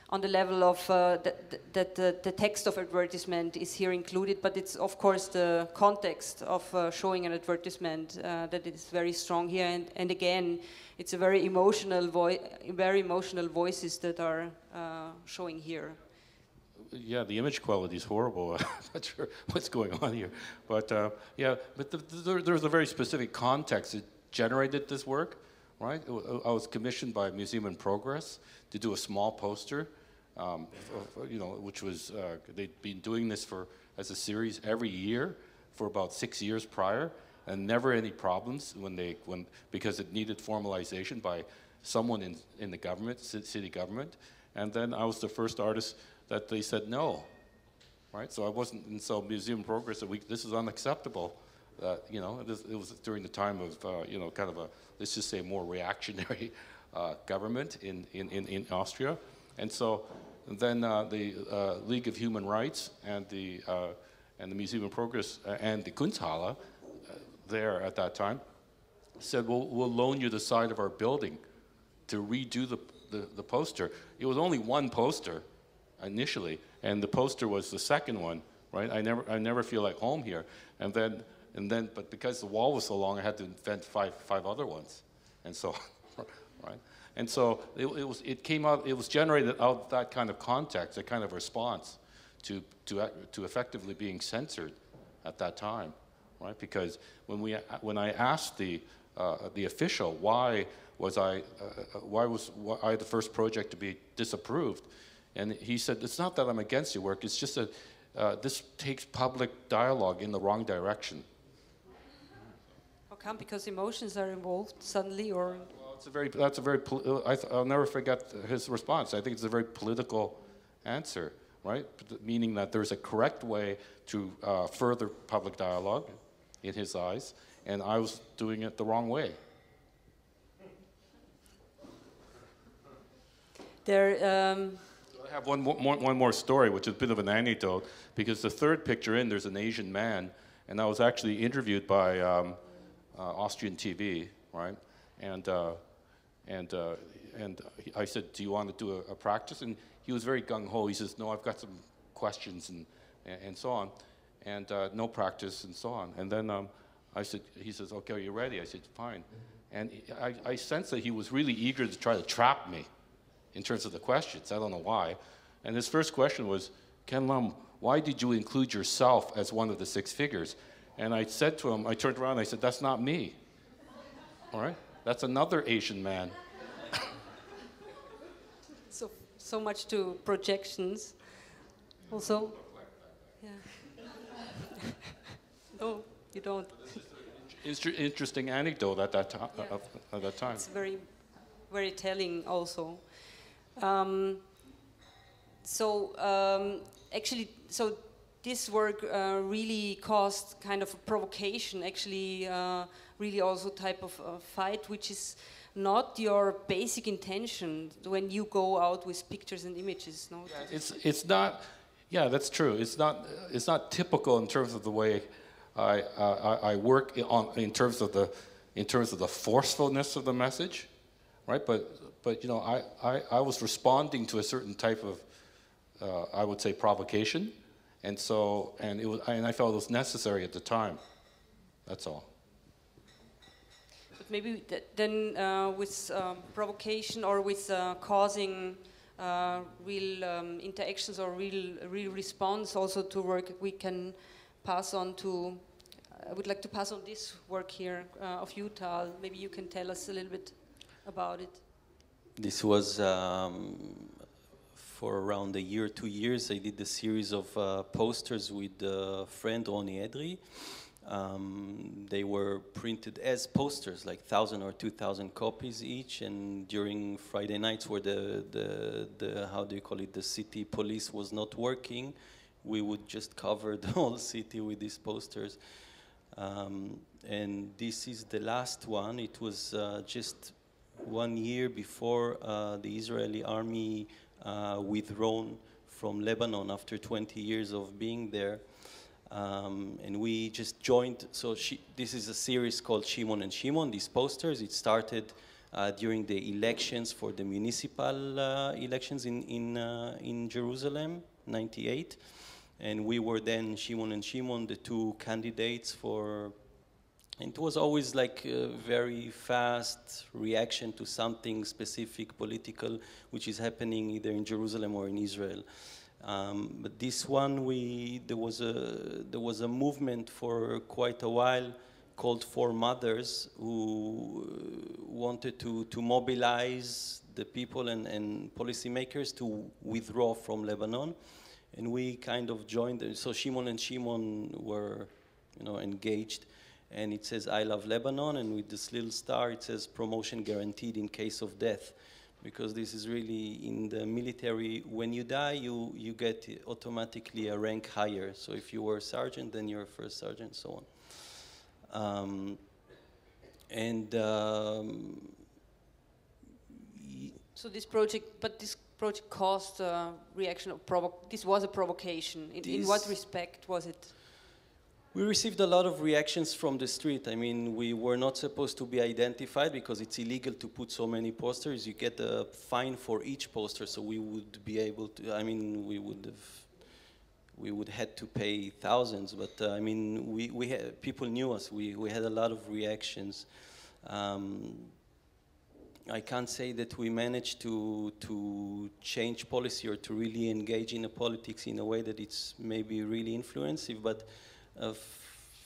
on the level of that the text of advertisement is here included, but it's of course the context of showing an advertisement that is very strong here, and again, it's a very emotional voices that are showing here. Yeah, the image quality is horrible. I'm not sure what's going on here, but yeah, but there's a very specific context that generated this work, right? I was commissioned by Museum in Progress to do a small poster, you know, which was they'd been doing this as a series every year for about 6 years prior, and never any problems because it needed formalization by someone in the government, city government, and then I was the first artist that they said no, right? So I wasn't, and so Museum of Progress said, this is unacceptable. You know, it was during the time of, you know, kind of a, let's just say, more reactionary government in Austria. And so then the League of Human Rights and the Museum of Progress and the Kunsthalle there at that time said, we'll loan you the side of our building to redo the poster. It was only one poster initially, and the poster was the second one, right? I never feel like home here, and then, but because the wall was so long, I had to invent five other ones, and so, right? And so it came out. It was generated out of that kind of context, a kind of response to effectively being censored at that time, right? Because when I asked the official why was I the first project to be disapproved. And he said, it's not that I'm against your work, it's just that this takes public dialogue in the wrong direction. How come? Because emotions are involved suddenly, or? Well, I'll never forget his response. I think it's a very political answer, right? Meaning that there's a correct way to further public dialogue in his eyes, and I was doing it the wrong way. I have one more story, which is a bit of an anecdote, because the third picture there's an Asian man, and I was actually interviewed by Austrian TV, right? I said, do you want to do a practice? And he was very gung-ho. He says, no, I've got some questions and so on, and no practice and so on. And then he says, okay, are you ready? I said, fine. And I sensed that he was really eager to try to trap me in terms of the questions. I don't know why. And his first question was, Ken Lum, why did you include yourself as one of the 6 figures? And I said to him, I turned around and I said, that's not me. All right? That's another Asian man. So much to projections. Also, yeah. No, you don't. Interesting anecdote at that time. At that time. It's very, very telling also. Actually, so this work really caused kind of a provocation. Actually, really also type of fight, which is not your basic intention when you go out with pictures and images. No, yeah, it's not. Yeah, that's true. It's not typical in terms of the way I work in terms of the forcefulness of the message, right? But you know, I was responding to a certain type of I would say provocation, and I felt it was necessary at the time. That's all. But maybe then with provocation or with causing real interactions or real response also to work, we can pass on to. I would like to pass on this work here of Utah. Maybe you can tell us a little bit about it. This was for around a year, 2 years. I did a series of posters with a friend, Adler. They were printed as posters, like 1,000 or 2,000 copies each. And during Friday nights, where the how do you call it, the city police was not working, we would just cover the whole city with these posters. And this is the last one. It was just 1 year before the Israeli army withdrawn from Lebanon after 20 years of being there. And we just joined. So this is a series called Shimon and Shimon, these posters. It started during the elections for the municipal elections in Jerusalem, 98. And we were then Shimon and Shimon, the 2 candidates for. And it was always like a very fast reaction to something specific, political, which is happening either in Jerusalem or in Israel. But this one, there was a movement for quite a while called For Mothers, who wanted to mobilize the people and policymakers to withdraw from Lebanon. And we kind of joined them. So Shimon and Shimon were, engaged. And it says, I love Lebanon. And with this little star, it says, promotion guaranteed in case of death. Because this is really, in the military, when you die, you get automatically a rank higher. So if you were a sergeant, then you're a first sergeant, so on. So this project caused a reaction of this was a provocation. In what respect was it? We received a lot of reactions from the street. I mean, we were not supposed to be identified because it's illegal to put so many posters. You get a fine for each poster, so we would be able to, we would had to pay thousands, but we had, people knew us. We had a lot of reactions. I can't say that we managed to change policy or to really engage in the politics in a way that it's maybe really influensive, but a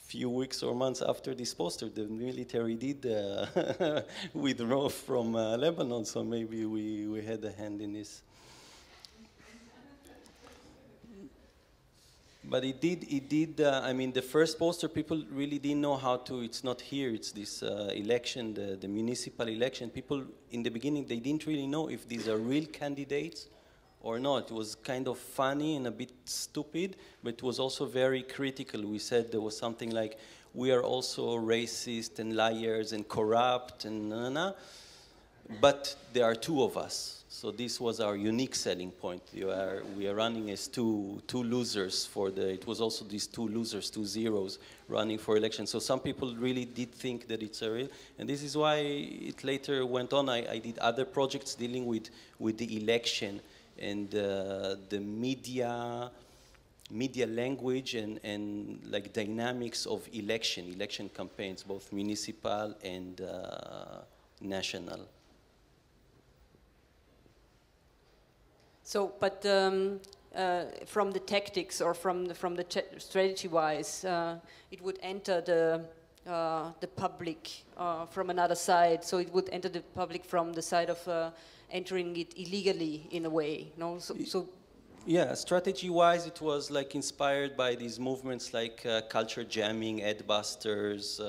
few weeks or months after this poster, the military did withdraw from Lebanon, so maybe we had a hand in this. But it did. The first poster, people really didn't know how to. It's not here. It's this election, the municipal election. People in the beginning, they didn't really know if these are real candidates or not. It was kind of funny and a bit stupid, but it was also very critical. We said there was something like, "We are also racist and liars and corrupt and but there are two of us. So this was our unique selling point. We are running as two losers for the, it was also these two losers, 2 zeros running for election. So some people really did think that it's a real, and this is why it later went on. I did other projects dealing with the election and the media language and like dynamics of election campaigns, both municipal and national. So, but from the tactics or from the strategy-wise, it would enter the public from another side. So it would enter the public from the side of entering it illegally in a way. No, so yeah, strategy-wise, it was like inspired by these movements like culture jamming, Adbusters.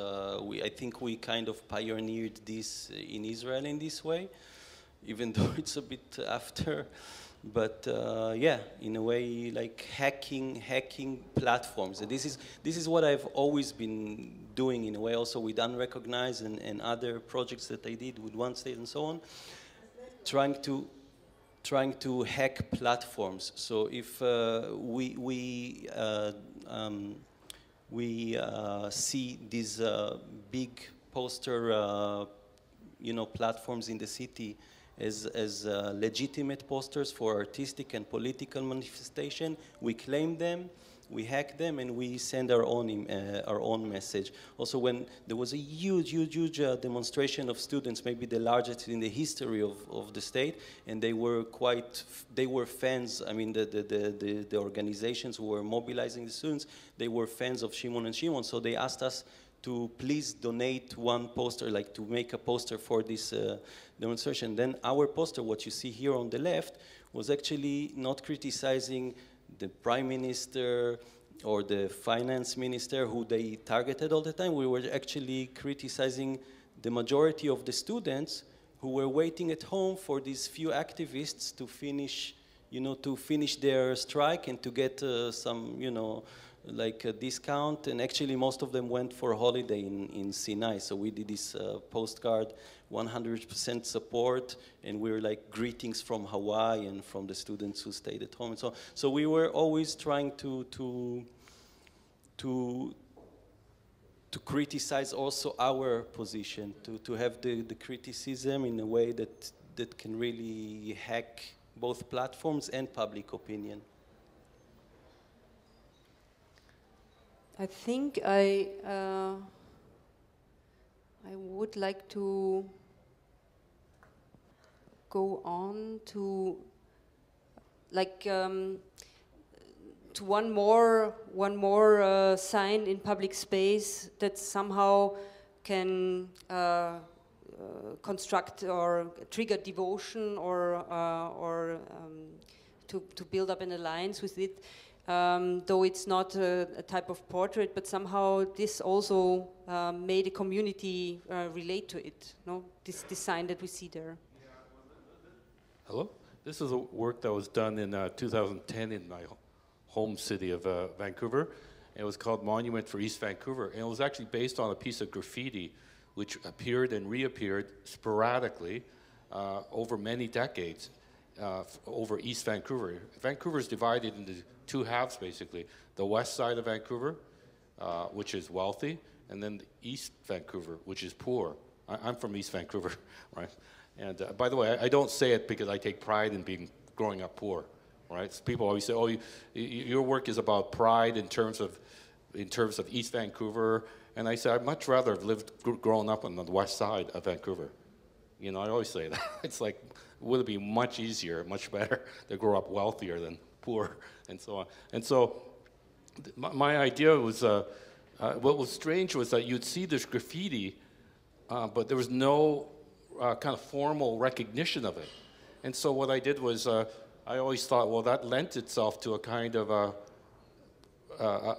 I think we kind of pioneered this in Israel in this way, even though it's a bit after. But yeah, in a way, like hacking platforms. And this is what I've always been doing in a way, also with Unrecognized and other projects that I did with One State and so on, trying to hack platforms. So if we see these big poster, platforms in the city as legitimate posters for artistic and political manifestation, we claim them, we hack them, and we send our own message. Also, when there was a huge demonstration of students, maybe the largest in the history of the state, and they were fans. I mean, the organizations who were mobilizing the students, they were fans of Shimon and Shimon, so they asked us to please donate one poster, like to make a poster for this demonstration. Then our poster, what you see here on the left, was actually not criticizing the prime minister or the finance minister who they targeted all the time. We were actually criticizing the majority of the students who were waiting at home for these few activists to finish, their strike and to get some, like a discount, and actually most of them went for a holiday in Sinai. So we did this postcard, 100% support, and we were like greetings from Hawaii and from the students who stayed at home and so on. So we were always trying to criticize also our position, to have the criticism in a way that can really hack both platforms and public opinion. I think I would like to go on to to one more sign in public space that somehow can construct or trigger devotion or to build up an alliance with it. Though it's not a type of portrait, but somehow this also made a community relate to it. No, this design that we see there. Hello. This is a work that was done in 2010 in my home city of Vancouver. It was called Monument for East Vancouver, and it was actually based on a piece of graffiti which appeared and reappeared sporadically over many decades over East Vancouver. Vancouver is divided into 2 halves, basically. The west side of Vancouver, which is wealthy, and then the East Vancouver, which is poor. I'm from East Vancouver, right? And by the way, I don't say it because I take pride in growing up poor, right? So people always say, "Oh, your work is about pride in terms of East Vancouver," and I say, "I'd much rather have grown up on the west side of Vancouver." I always say that. It's like, would it be much easier, much better to grow up wealthier than poor, and so on. And so my idea was, what was strange was that you'd see this graffiti, but there was no kind of formal recognition of it. And so what I did was, I always thought, well, that lent itself to a kind of a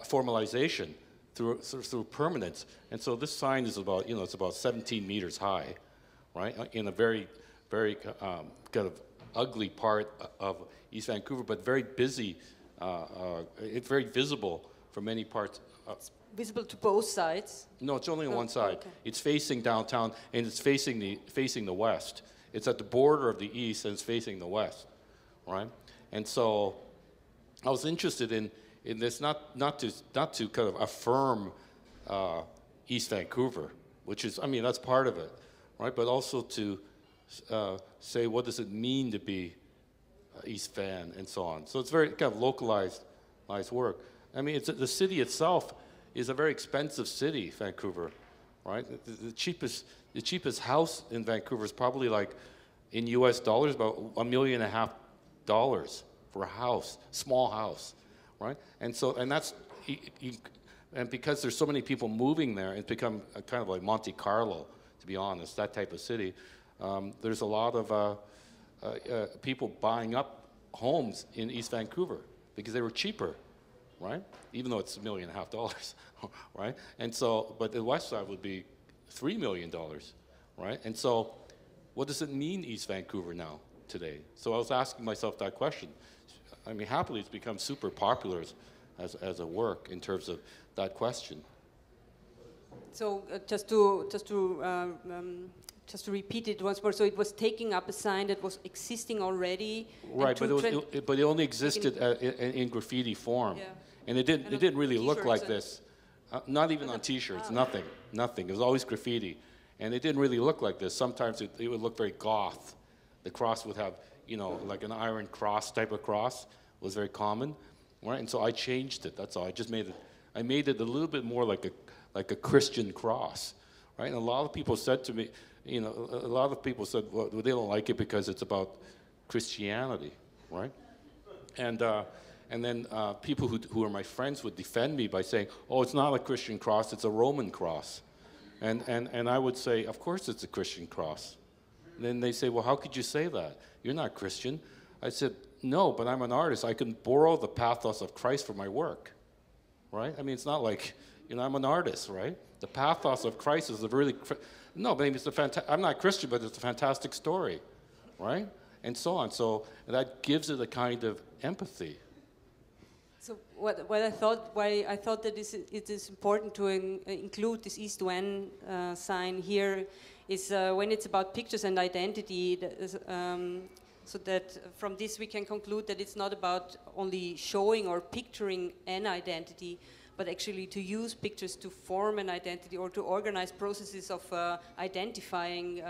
formalization through permanence. And so this sign is about, it's about 17 meters high, right, in a very, very kind of ugly part of East Vancouver, but very busy. It's very visible from many parts. It's visible to both sides? No, it's only on one side. Okay. It's facing downtown, and it's facing the west. it's at the border of the east and it's facing the west, right? And so I was interested in this, not to kind of affirm East Vancouver, which is, I mean, that's part of it, right? But also to say, what does it mean to be East Van and so on. So it's very kind of localized work. I mean, the city itself is a very expensive city, Vancouver, right? The cheapest house in Vancouver is probably like, in US dollars, about $1.5 million for a house, small house, right? And so, and that's, and because there's so many people moving there, it's become a kind of like Monte Carlo, to be honest, that type of city. There's a lot of people buying up homes in East Vancouver because they were cheaper, right? Even though it's $1.5 million, right? And so, but the west side would be $3 million, right? And so, what does it mean, East Vancouver, now, today? So I was asking myself that question. I mean, happily, it's become super popular as a work in terms of that question. So just to repeat it once more, so it was taking up a sign that was existing already. Right, but it only existed in graffiti form, yeah. And it didn't really look like this. Not even on T-shirts, nothing. It was always graffiti, and it didn't really look like this. Sometimes it would look very goth. The cross would have, you know, like an iron cross type of cross was very common, right? And so I changed it. That's all. I just made it. I made it a little bit more like a Christian cross, right? And a lot of people said to me, you know, a lot of people said, well, they don't like it because it's about Christianity, right? And then people who are my friends would defend me by saying, oh, it's not a Christian cross, it's a Roman cross. And I would say, of course it's a Christian cross. And then they say, well, how could you say that? You're not Christian. I said, no, but I'm an artist. I can borrow the pathos of Christ for my work, right? I mean, it's not like, you know, I'm an artist, right? The pathos of Christ is a really, no, but it's I'm not Christian, but it's a fantastic story, right? And so on. So that gives it a kind of empathy. So why I thought that it is important to include this East Van sign here is when it's about pictures and identity, so that from this we can conclude that it's not about only showing or picturing an identity, but actually to use pictures to form an identity or to organize processes of identifying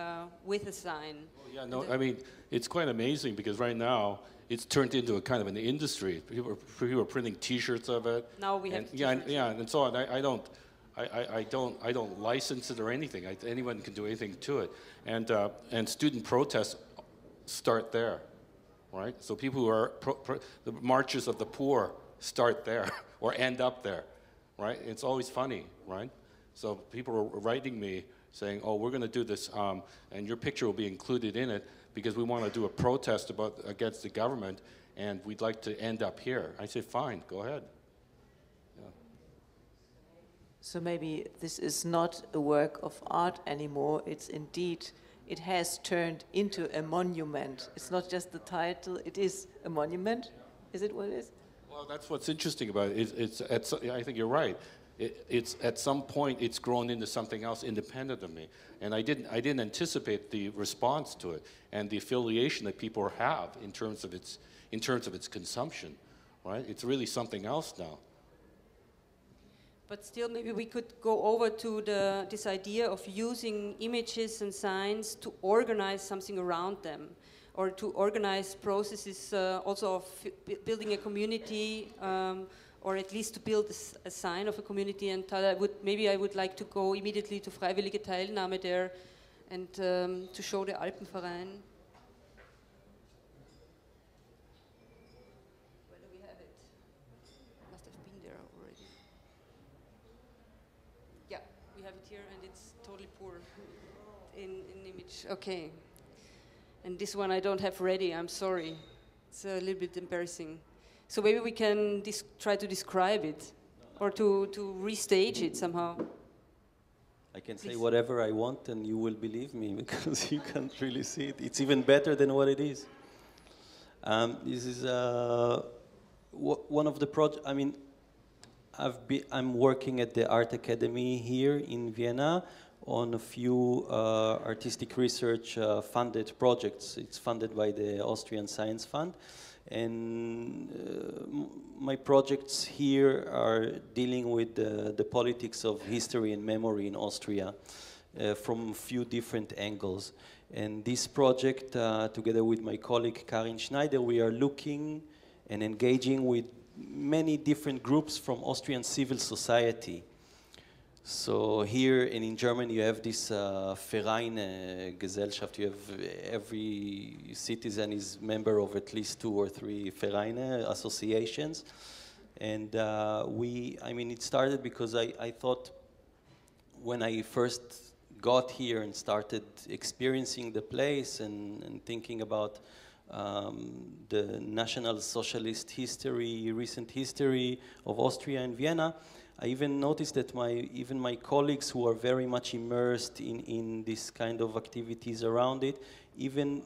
with a sign. Oh, yeah, no, I mean, it's quite amazing because right now it's turned into a kind of an industry. People are printing T-shirts of it. Now we have T-shirts. Yeah, and so on. I don't license it or anything. Anyone can do anything to it. And student protests start there, right? So people who are the marches of the poor start there or end up there, right? It's always funny, right? So people are writing me saying, oh, we're going to do this, and your picture will be included in it because we want to do a protest against the government, and we'd like to end up here. I say, fine, go ahead. Yeah. So maybe this is not a work of art anymore. It's indeed, it has turned into a monument. It's not just the title, it is a monument. Is it what it is? Well, that's what's interesting about it. I think you're right. It's at some point it's grown into something else independent of me, and I didn't anticipate the response to it and the affiliation that people have in terms of its consumption, right? It's really something else now. But still, maybe we could go over to this idea of using images and signs to organize something around them, or to organize processes also of building a community. Or at least to build a sign of a community. And I would like to go immediately to freiwillige Teilnahme there and to show the Alpenverein. Where do we have it? Must have been there already. Yeah, we have it here, and it's totally poor in image. Okay. And this one I don't have ready, I'm sorry. It's a little bit embarrassing. So maybe we can try to describe it, or to restage it somehow. I can say whatever I want and you will believe me because you can't really see it. It's even better than what it is. This is one of the projects. I mean, I'm working at the Art Academy here in Vienna on a few artistic research funded projects. It's funded by the Austrian Science Fund. And my projects here are dealing with the politics of history and memory in Austria from a few different angles. And this project, together with my colleague Karin Schneider, we are looking and engaging with many different groups from Austrian civil society. So here and in Germany you have this Vereine Gesellschaft. You have every citizen is member of at least 2 or 3 Vereine associations. And I mean, it started because I thought when I first got here and started experiencing the place and thinking about the National Socialist history, recent history of Austria and Vienna, I even noticed that even my colleagues who are very much immersed in this kind of activities around it, even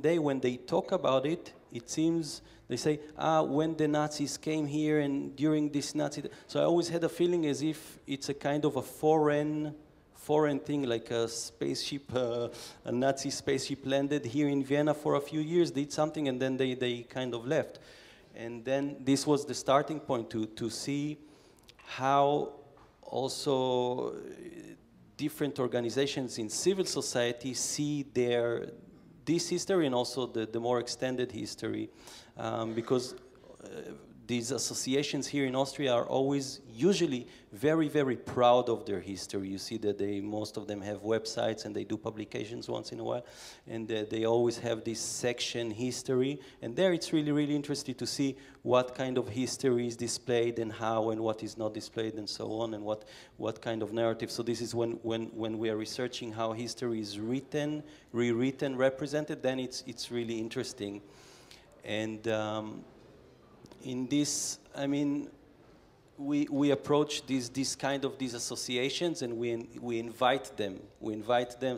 they, when they talk about it, it seems they say, when the Nazis came here and during this Nazi... So I always had a feeling as if it's a kind of a foreign thing, like a spaceship, a Nazi spaceship landed here in Vienna for a few years, did something, and then they kind of left. And then this was the starting point to see how also different organizations in civil society see this history and also the more extended history, because these associations here in Austria are always usually very, very proud of their history. You see that most of them have websites and they do publications once in a while, and they always have this section history, and there it's really, really interesting to see what kind of history is displayed and how and what is not displayed and so on, and what kind of narrative. So this is when we are researching how history is written, rewritten, represented, then it's really interesting. And in this, I mean, we approach these associations and we invite them.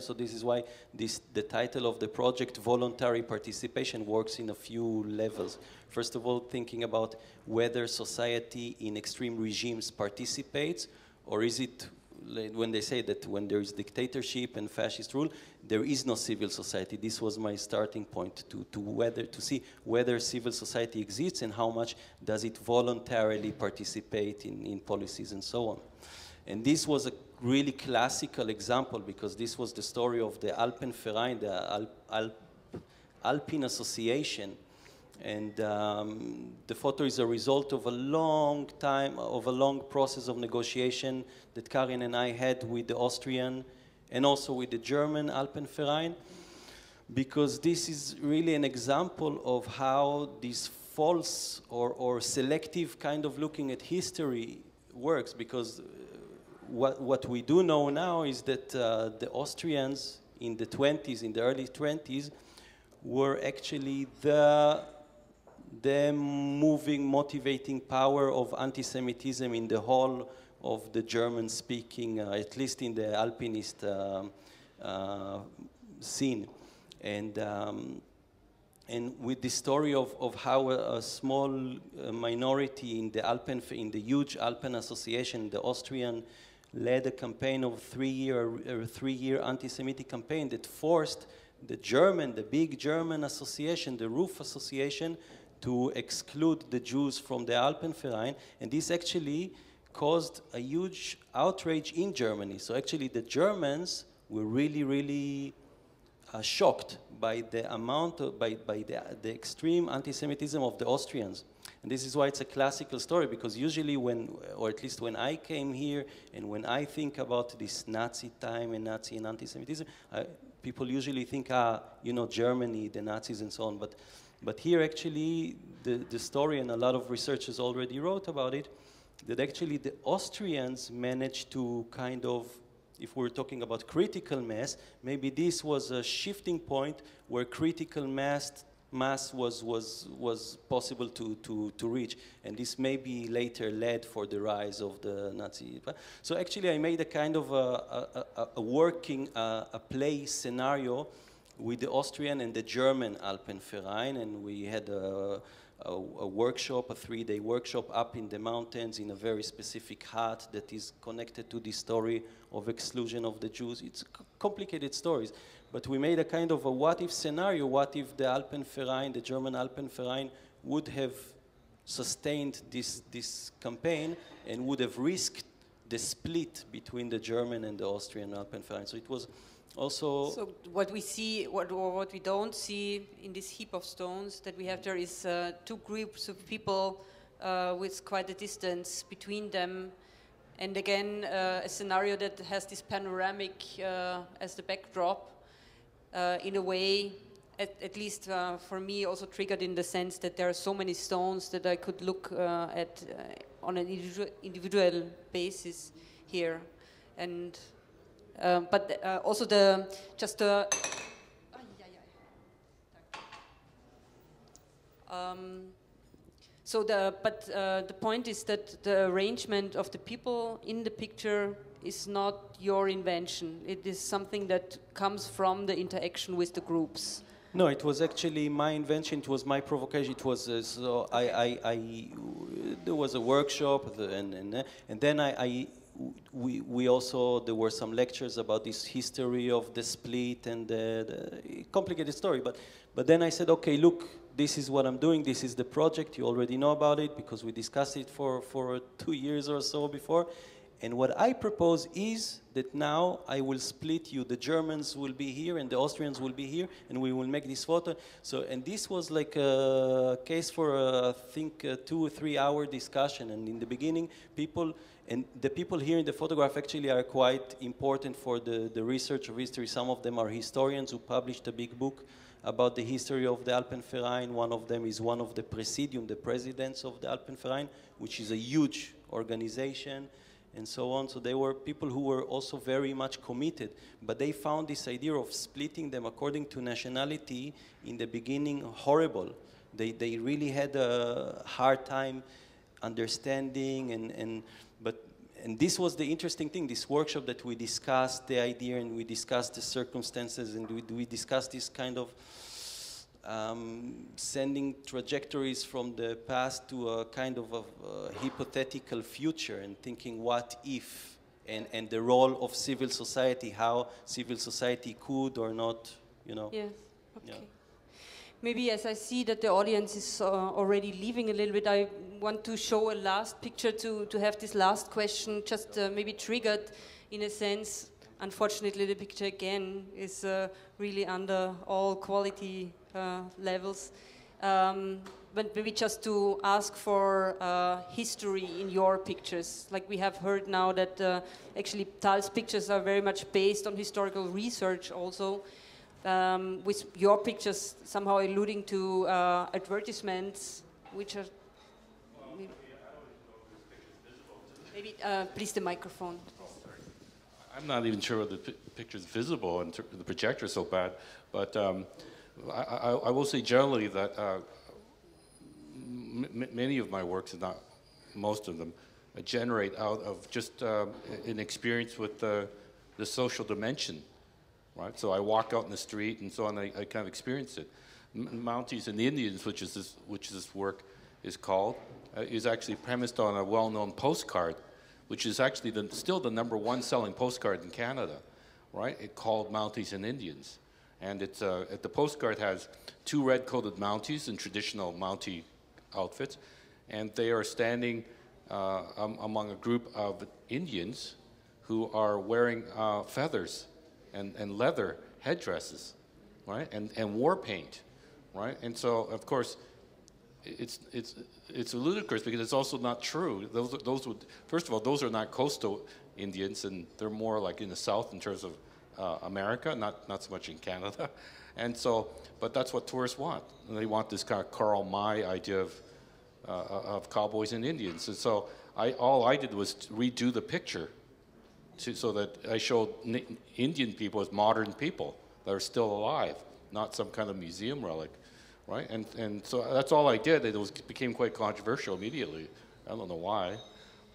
So this is why the title of the project, Voluntary Participation, works in a few levels. First of all, thinking about whether society in extreme regimes participates, or is it, when they say that when there is dictatorship and fascist rule, there is no civil society. This was my starting point to see whether civil society exists and how much does it voluntarily participate in policies and so on. And this was a really classical example because this was the story of the Alpenverein, the Alpine Association. And the photo is a result of a long process of negotiation that Karin and I had with the Austrian and also with the German Alpenverein, because this is really an example of how this false or selective kind of looking at history works, because what we do know now is that the Austrians in the 20s, in the early 20s, were actually the moving, motivating power of anti-Semitism in the whole of the German-speaking, at least in the Alpinist scene. And with the story of how a small minority in the huge Alpen Association, the Austrian, led a campaign of three-year anti-Semitic campaign that forced the big German association, the Roof Association, to exclude the Jews from the Alpenverein, and this actually caused a huge outrage in Germany. So actually the Germans were really, really shocked by the amount of, by the extreme anti-Semitism of the Austrians. And this is why it's a classical story, because usually or at least when I came here and when I think about this Nazi time and Nazi and anti-Semitism, people usually think, Germany, the Nazis and so on. But here actually the story, and a lot of researchers already wrote about it, that actually the Austrians managed to kind of, if we're talking about critical mass, maybe this was a shifting point where critical mass was possible to reach, and this maybe later led for the rise of the Nazi. So actually I made a kind of a working, a play scenario with the Austrian and the German Alpenverein, and we had a workshop, a 3-day workshop up in the mountains in a very specific hut that is connected to the story of exclusion of the Jews. It's complicated stories, but we made a kind of a what-if scenario. What if the Alpenverein, the German Alpenverein, would have sustained this campaign and would have risked the split between the German and the Austrian Alpenverein. So it was also... So what we see, what we don't see in this heap of stones that we have there is two groups of people with quite a distance between them. And again, a scenario that has this panoramic as the backdrop, in a way, at least for me, also triggered in the sense that there are so many stones that I could look at on an individual basis here. And but also the point is that the arrangement of the people in the picture is not your invention. It is something that comes from the interaction with the groups. No, it was actually my invention. It was my provocation. It was so there was a workshop, and then we also, there were some lectures about this history of the split and the complicated story. But then I said, okay, look, this is what I'm doing. This is the project. You already know about it because we discussed it for 2 years or so before. And what I propose is that now I will split you. The Germans will be here and the Austrians will be here, and we will make this photo. So, and this was like a case for, I think, a 2 or 3 hour discussion. And in the beginning, the people here in the photograph actually are quite important for the research of history. Some of them are historians who published a big book about the history of the Alpenverein. One of them is one of the Presidium, the presidents of the Alpenverein, which is a huge organization, and so on. So they were people who were also very much committed, but they found this idea of splitting them according to nationality in the beginning horrible. They really had a hard time understanding, and this was the interesting thing, this workshop, that we discussed the idea and we discussed the circumstances, and we discussed this kind of sending trajectories from the past to a kind of a hypothetical future, and thinking what if, and the role of civil society, how civil society could or not, you know. Yes, okay. Yeah. Maybe as I see that the audience is already leaving a little bit, I want to show a last picture to have this last question just maybe triggered in a sense. Unfortunately, the picture again is really under all quality levels. But maybe just to ask for history in your pictures. Like we have heard now that actually Tal's pictures are very much based on historical research also. With your pictures somehow alluding to advertisements, which are maybe please the microphone. I'm not even sure whether the picture is visible and the projector is so bad, but I will say generally that many of my works, and not most of them, generate out of just an experience with the social dimension. Right, so I walk out in the street and so on. I kind of experience it. Mounties and Indians, which this work is called, is actually premised on a well-known postcard, which is actually still the #1 selling postcard in Canada. Right, it called Mounties and Indians, and it's the postcard has 2 red-coated Mounties in traditional Mountie outfits, and they are standing among a group of Indians who are wearing feathers and leather headdresses, right, and war paint, right, and so of course it's ludicrous because it's also not true. Those would, first of all, those are not coastal Indians, and they're more like in the South in terms of America, not so much in Canada, and so, but that's what tourists want. And they want this kind of Karl May idea of cowboys and Indians, and so all I did was redo the picture. So that I showed Indian people as modern people that are still alive, not some kind of museum relic, right? And so that's all I did. It became quite controversial immediately. I don't know why,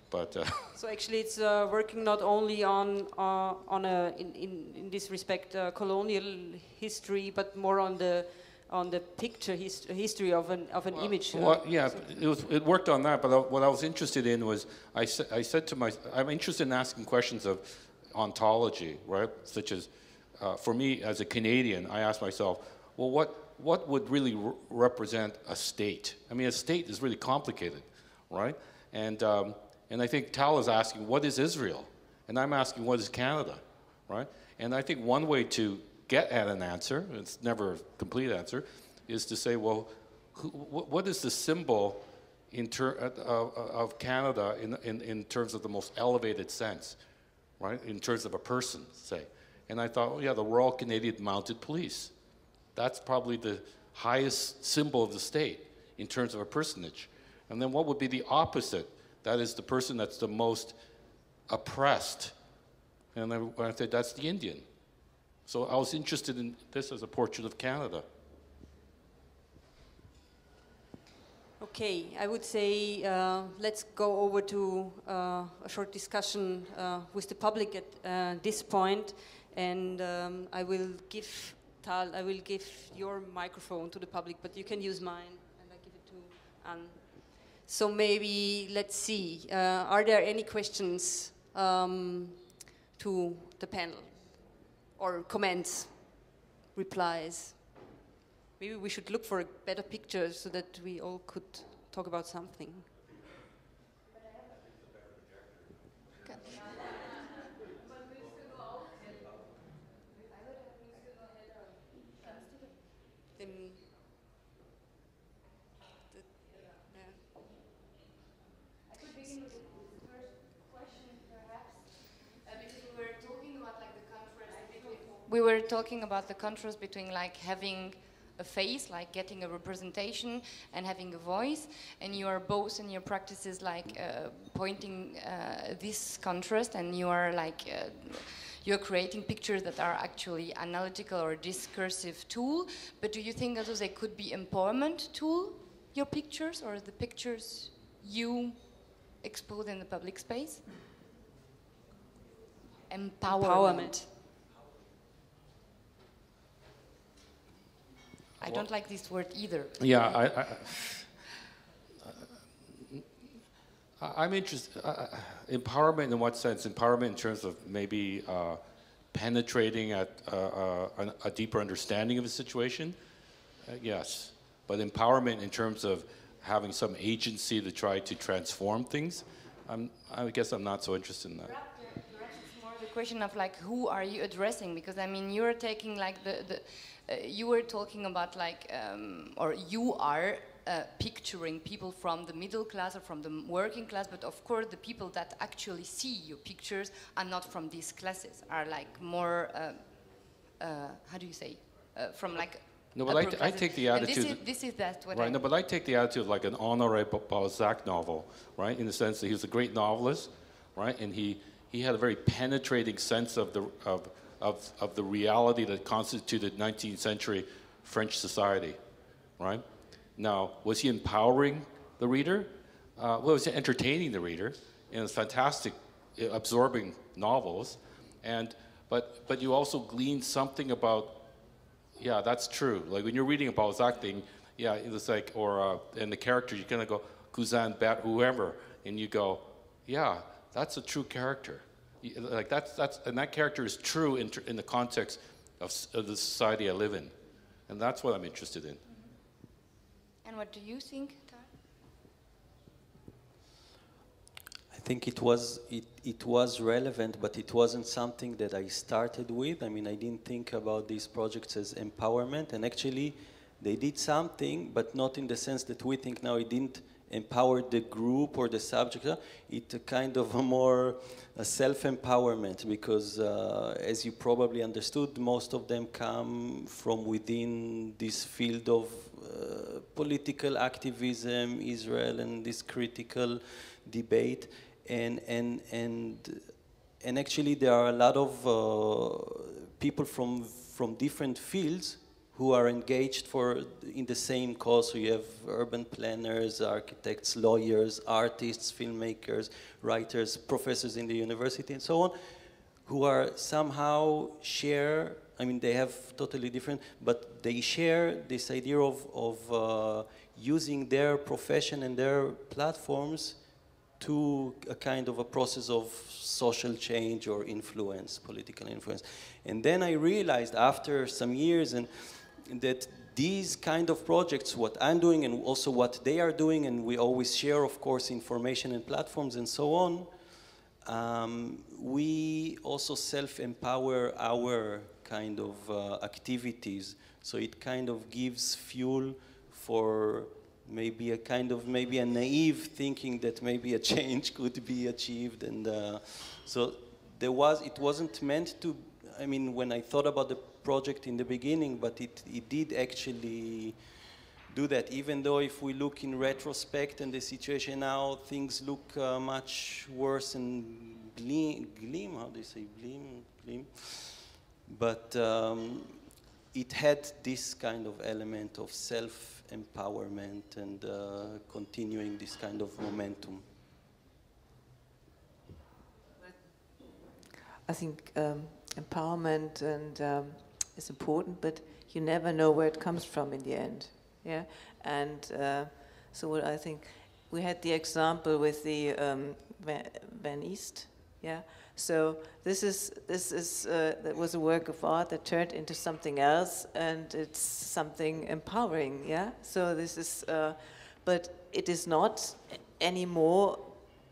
but. So actually, it's working not only on in this respect colonial history, but more on the on the picture history of an image. Well, yeah, it worked on that. But what I was interested in was I said to I'm interested in asking questions of ontology, right? Such as, for me as a Canadian, I asked myself, well, what would really represent a state? I mean, a state is really complicated, right? And I think Tal is asking, what is Israel? And I'm asking, what is Canada, right? And I think one way to get at an answer, it's never a complete answer, is to say, well, what is the symbol of Canada in terms of the most elevated sense, right? In terms of a person, say. And I thought, well, yeah, the Royal Canadian Mounted Police. That's probably the highest symbol of the state in terms of a personage. And then what would be the opposite? That is the person that's the most oppressed. And then I said, that's the Indian. So I was interested in this as a portrait of Canada. Okay, I would say let's go over to a short discussion with the public at this point, and I will give Tal, I will give your microphone to the public, but you can use mine, and I give it to Anne. So maybe let's see. Are there any questions to the panel? Or comments, replies. Maybe we should look for a better picture so that we all could talk about something. We were talking about the contrast between like having a face, like getting a representation, and having a voice, and you are both in your practices like pointing this contrast, and you are like you're creating pictures that are actually analytical or discursive tool. But do you think also they could be empowerment tool, your pictures, or the pictures you expose in the public space? Empowerment. I don't like this word either. Yeah, I'm interested. Empowerment in what sense? Empowerment in terms of maybe penetrating at a deeper understanding of the situation? Yes. But empowerment in terms of having some agency to try to transform things? I guess I'm not so interested in that. Perhaps it's more the question of like, who are you addressing? Because I mean, you're taking like you were talking about like, or you are picturing people from the middle class or from the working class, but of course the people that actually see your pictures are not from these classes, are like more, how do you say, from like. No, but I take the attitude. This is that what right. No, but I take the attitude of like an Honoré Balzac novel, right? In the sense that he was a great novelist, right? And he had a very penetrating sense of the reality that constituted 19th century French society, right? Now, was he empowering the reader? Well, was he entertaining the reader in fantastic, absorbing novels? But you also glean something about, yeah, that's true. Like when you're reading a Balzac thing, yeah, it's like, or in the character, you're gonna go, Cousin, Bat, whoever, and you go, yeah, that's a true character. Like and that character is true in the context of the society I live in, and that's what I'm interested in. And what do you think, Tar? I think it was relevant, but it wasn't something that I started with. I mean, I didn't think about these projects as empowerment, and actually, they did something, but not in the sense that we think now. It didn't empower the group or the subject. It's a kind of a self-empowerment, because as you probably understood, most of them come from within this field of political activism, Israel, and this critical debate, and actually there are a lot of people from different fields who are engaged in the same cause. So you have urban planners, architects, lawyers, artists, filmmakers, writers, professors in the university, and so on, who are somehow share I mean, they have totally different, but they share this idea of using their profession and their platforms to a kind of a process of social change or influence, political influence. And then I realized after some years that these kind of projects, what I'm doing and also what they are doing, and we always share, of course, information and platforms and so on, we also self-empower our kind of activities. So it kind of gives fuel for maybe a naive thinking that maybe a change could be achieved. And so it wasn't meant to, I mean, when I thought about the project in the beginning, but it did actually do that, even though if we look in retrospect and the situation now, things look much worse and gleam, how do you say, gleam? But it had this kind of element of self-empowerment and continuing this kind of momentum. I think empowerment and is important, but you never know where it comes from in the end. Yeah, and so what I think we had the example with the Van East. Yeah, so that was a work of art that turned into something else, and it's something empowering. Yeah, so this is, but it is not anymore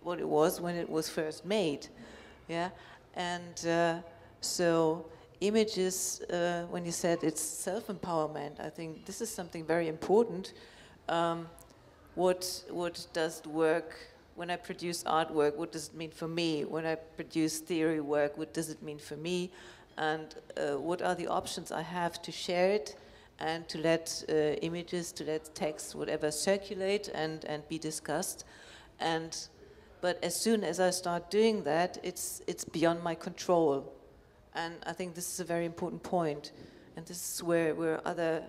what it was when it was first made. Yeah, and so. Images, when you said it's self-empowerment, I think this is something very important. What does the work, when I produce artwork, what does it mean for me? When I produce theory work, what does it mean for me? And what are the options I have to share it and to let images, to let text, whatever, circulate and be discussed. But as soon as I start doing that, it's beyond my control. And I think this is a very important point. And this is where other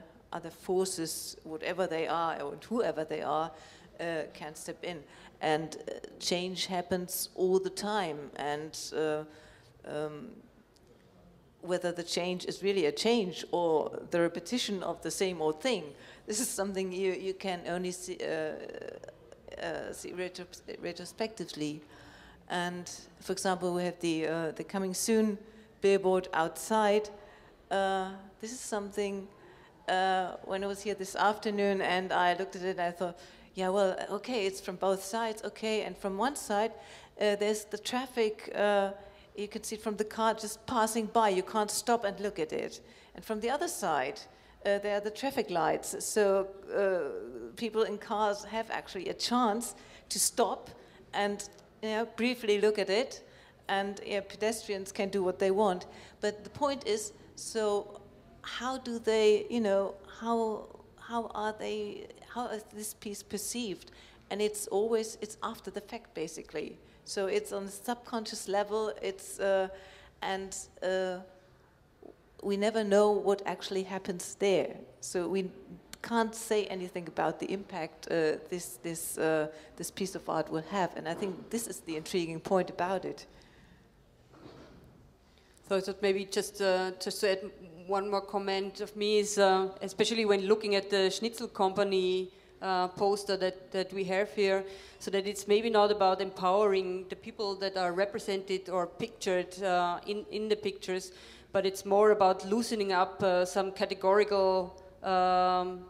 forces, whatever they are, or whoever they are, can step in. And change happens all the time. And whether the change is really a change or the repetition of the same old thing, this is something you can only see retrospectively. And for example, we have the coming soon billboard outside. This is something, when I was here this afternoon and I looked at it, I thought, yeah, well, okay, it's from both sides, okay, and from one side, there's the traffic, you can see it from the car just passing by, you can't stop and look at it. And from the other side, there are the traffic lights, so people in cars have actually a chance to stop and briefly look at it, and pedestrians can do what they want. But the point is, so how do they, how is this piece perceived? And it's after the fact, basically. So it's on the subconscious level, we never know what actually happens there. So we can't say anything about the impact this piece of art will have. And I think this is the intriguing point about it. So I thought maybe just to add one more comment of me is, especially when looking at the Schnitzel Company poster that we have here, so that it's maybe not about empowering the people that are represented or pictured in the pictures, but it's more about loosening up some categorical, some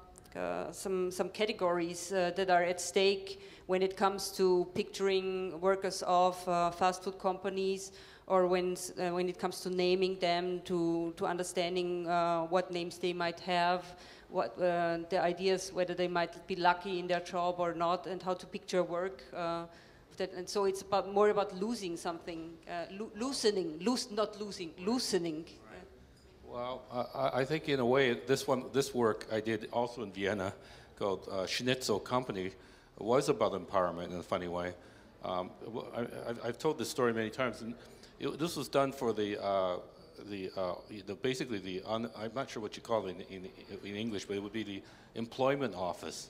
categories that are at stake when it comes to picturing workers of fast food companies, or when it comes to naming them, to understanding what names they might have, what the ideas, whether they might be lucky in their job or not, and how to picture work. And so it's more about losing something, loosening. Well, I think in a way this work I did also in Vienna, called Schnitzel Company, was about empowerment in a funny way. I've told this story many times. And this was done for basically I'm not sure what you call it in English, but it would be the employment office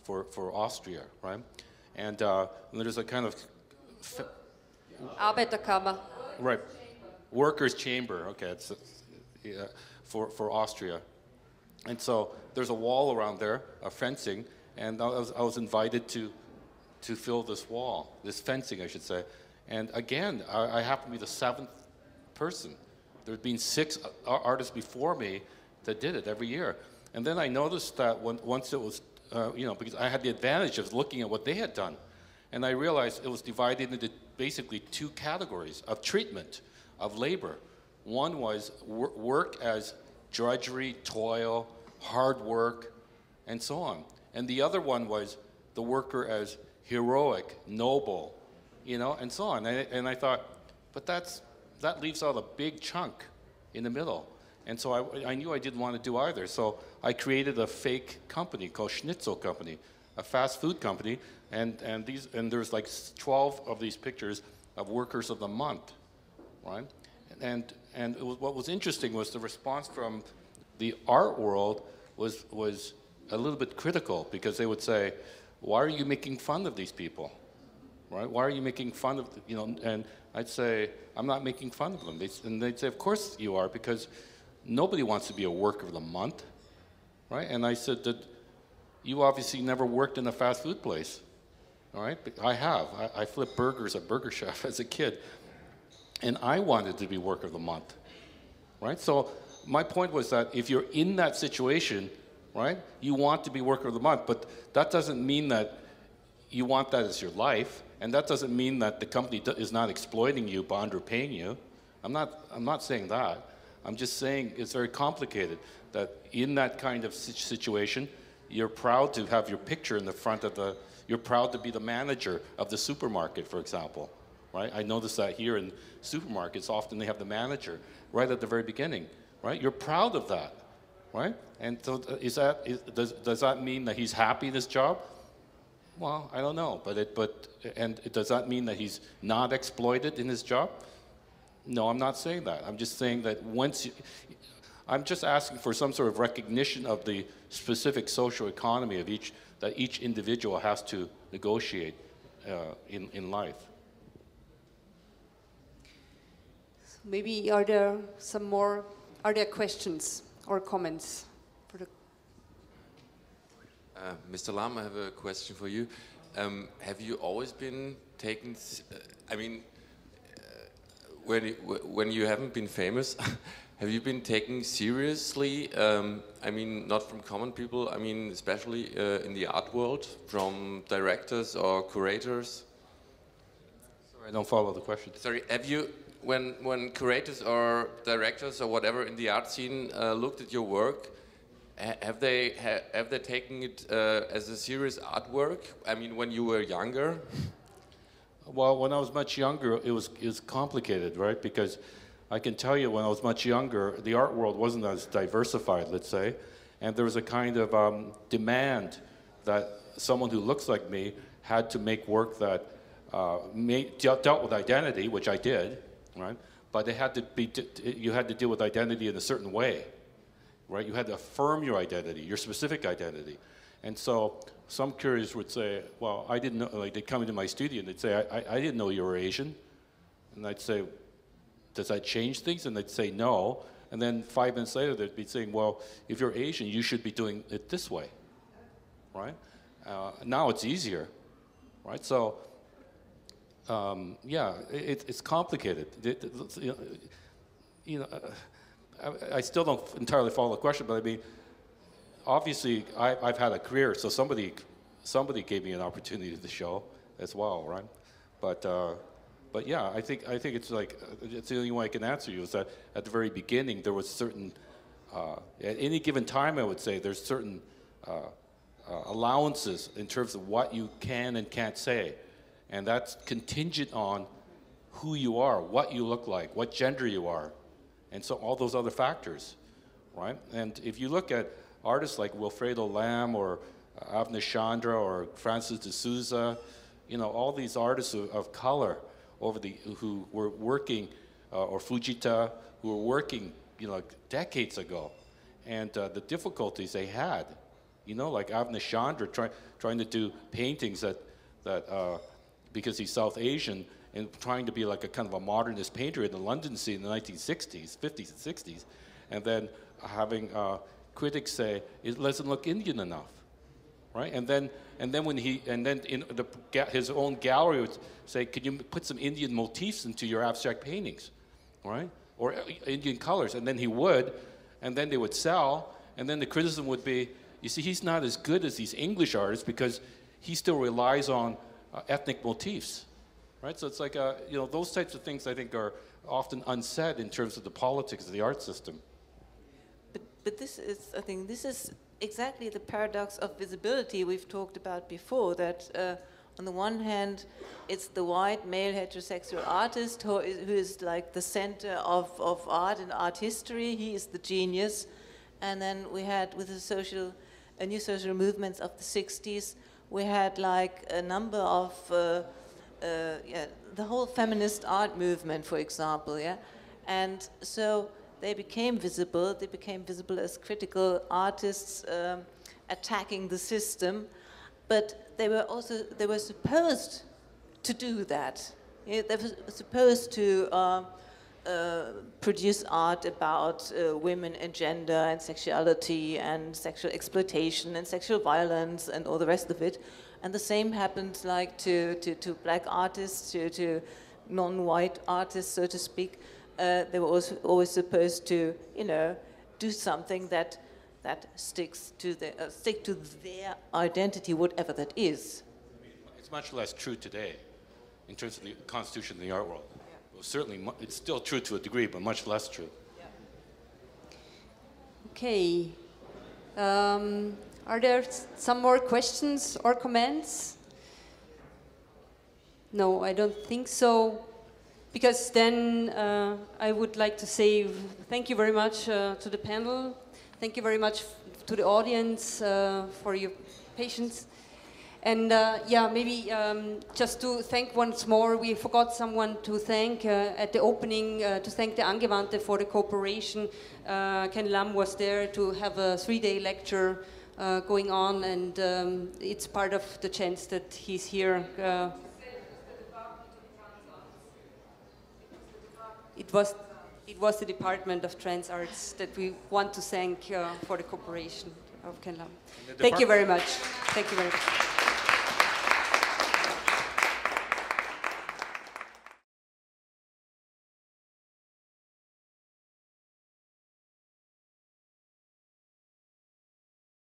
for Austria, right? And there's a kind of Arbeiterkammer. Right, workers' chamber. Okay, for Austria. And so there's a wall around there, a fencing, and I was invited to fill this wall, this fencing, I should say. And again, I happened to be the 7th person. There had been 6 artists before me that did it every year. And then I noticed that once it was, because I had the advantage of looking at what they had done. And I realized it was divided into basically 2 categories of treatment, of labor. One was work as drudgery, toil, hard work, and so on. And the other one was the worker as heroic, noble, and so on. And I thought, but that leaves out a big chunk in the middle. And so I knew I didn't want to do either. So I created a fake company called Schnitzel Company, a fast food company. And there's like 12 of these pictures of workers of the month, right? And what was interesting was the response from the art world was a little bit critical, because they would say, why are you making fun of these people, right? Why are you making fun of, and I'd say, I'm not making fun of them. And they'd say, of course you are, because nobody wants to be a worker of the month, right? And I said that you obviously never worked in a fast food place, all right? But I have. I flipped burgers at Burger Chef as a kid, and I wanted to be worker of the month, right? So my point was that if you're in that situation, right, you want to be worker of the month, but that doesn't mean that you want that as your life, and that doesn't mean that the company is not exploiting you by underpaying you. I'm not saying that. I'm just saying it's very complicated, that in that kind of situation, you're proud to have your picture in the front of you're proud to be the manager of the supermarket, for example, right? I notice that here in supermarkets, often they have the manager right at the very beginning, right? You're proud of that, right? And so does that mean that he's happy in his job? Well, I don't know, does that mean that he's not exploited in his job? No, I'm not saying that. I'm just saying that I'm just asking for some sort of recognition of the specific social economy of each individual has to negotiate in life. Maybe are there questions or comments? Mr. Lam, I have a question for you. Have you always been taken, when you haven't been famous, have you been taken seriously? Not from common people, especially in the art world, from directors or curators? Sorry, I don't follow the question. Sorry, have you, when curators or directors or whatever in the art scene looked at your work, have they taken it as a serious artwork? When you were younger? Well, when I was much younger, it was complicated, right? Because I can tell you, when I was much younger, the art world wasn't as diversified, let's say, and there was a kind of demand that someone who looks like me had to make work that dealt with identity, which I did, right? But it had to be, you had to deal with identity in a certain way, right? You had to affirm your identity, your specific identity. And so some curators would say, well, I didn't know, like they'd come into my studio and they'd say, I didn't know you were Asian. And I'd say, does that change things? And they'd say no. And then 5 minutes later, they'd be saying, well, if you're Asian, you should be doing it this way, right? Now it's easier, right? So, yeah, it's complicated. I still don't entirely follow the question, but obviously I've had a career, so somebody gave me an opportunity to show as well, right? But yeah, I think it's like, it's the only way I can answer you, is that at the very beginning there was certain, at any given time I would say, there's certain allowances in terms of what you can and can't say. And that's contingent on who you are, what you look like, what gender you are, and so all those other factors, right? And if you look at artists like Wilfredo Lam or Avner Chandra or Francis de Souza, all these artists of color who were working, or Fujita, who were working, decades ago, and the difficulties they had, like Avner Chandra trying to do paintings that because he's South Asian and trying to be like a kind of a modernist painter in the London scene in the 1960s, 50s and 60s, and then having critics say it doesn't look Indian enough, right? And then his own gallery would say, "Could you put some Indian motifs into your abstract paintings, right? Or Indian colors?" And then he would, and then they would sell, and then the criticism would be, "You see, he's not as good as these English artists because he still relies on ethnic motifs." Right, so it's like those types of things I think are often unsaid in terms of the politics of the art system. But I think this is exactly the paradox of visibility we've talked about before. That on the one hand, it's the white male heterosexual artist who is like the center of art and art history. He is the genius, and then we had with the new social movements of the '60s, we had like a number of the whole feminist art movement, for example, and so they became visible. They became visible as critical artists attacking the system, but they were supposed to do that. They were supposed to produce art about women and gender and sexuality and sexual exploitation and sexual violence and all the rest of it. And the same happened like to black artists, to non-white artists, so to speak. They were also always supposed to, do something that stick to their identity, whatever that is. It's much less true today, in terms of the constitution of the art world. Yeah. Well, certainly, it's still true to a degree, but much less true. Yeah. Okay. Are there some more questions or comments? No, I don't think so. Because then I would like to say thank you very much to the panel. Thank you very much to the audience for your patience. And maybe just to thank once more, we forgot someone to thank at the opening, to thank the Angewandte for the cooperation. Ken Lam was there to have a 3-day lecture going on, and it's part of the chance that he's here. It was the Department of Trans Arts that we want to thank for the cooperation of Ken Lam. Thank you very much. Thank you very much.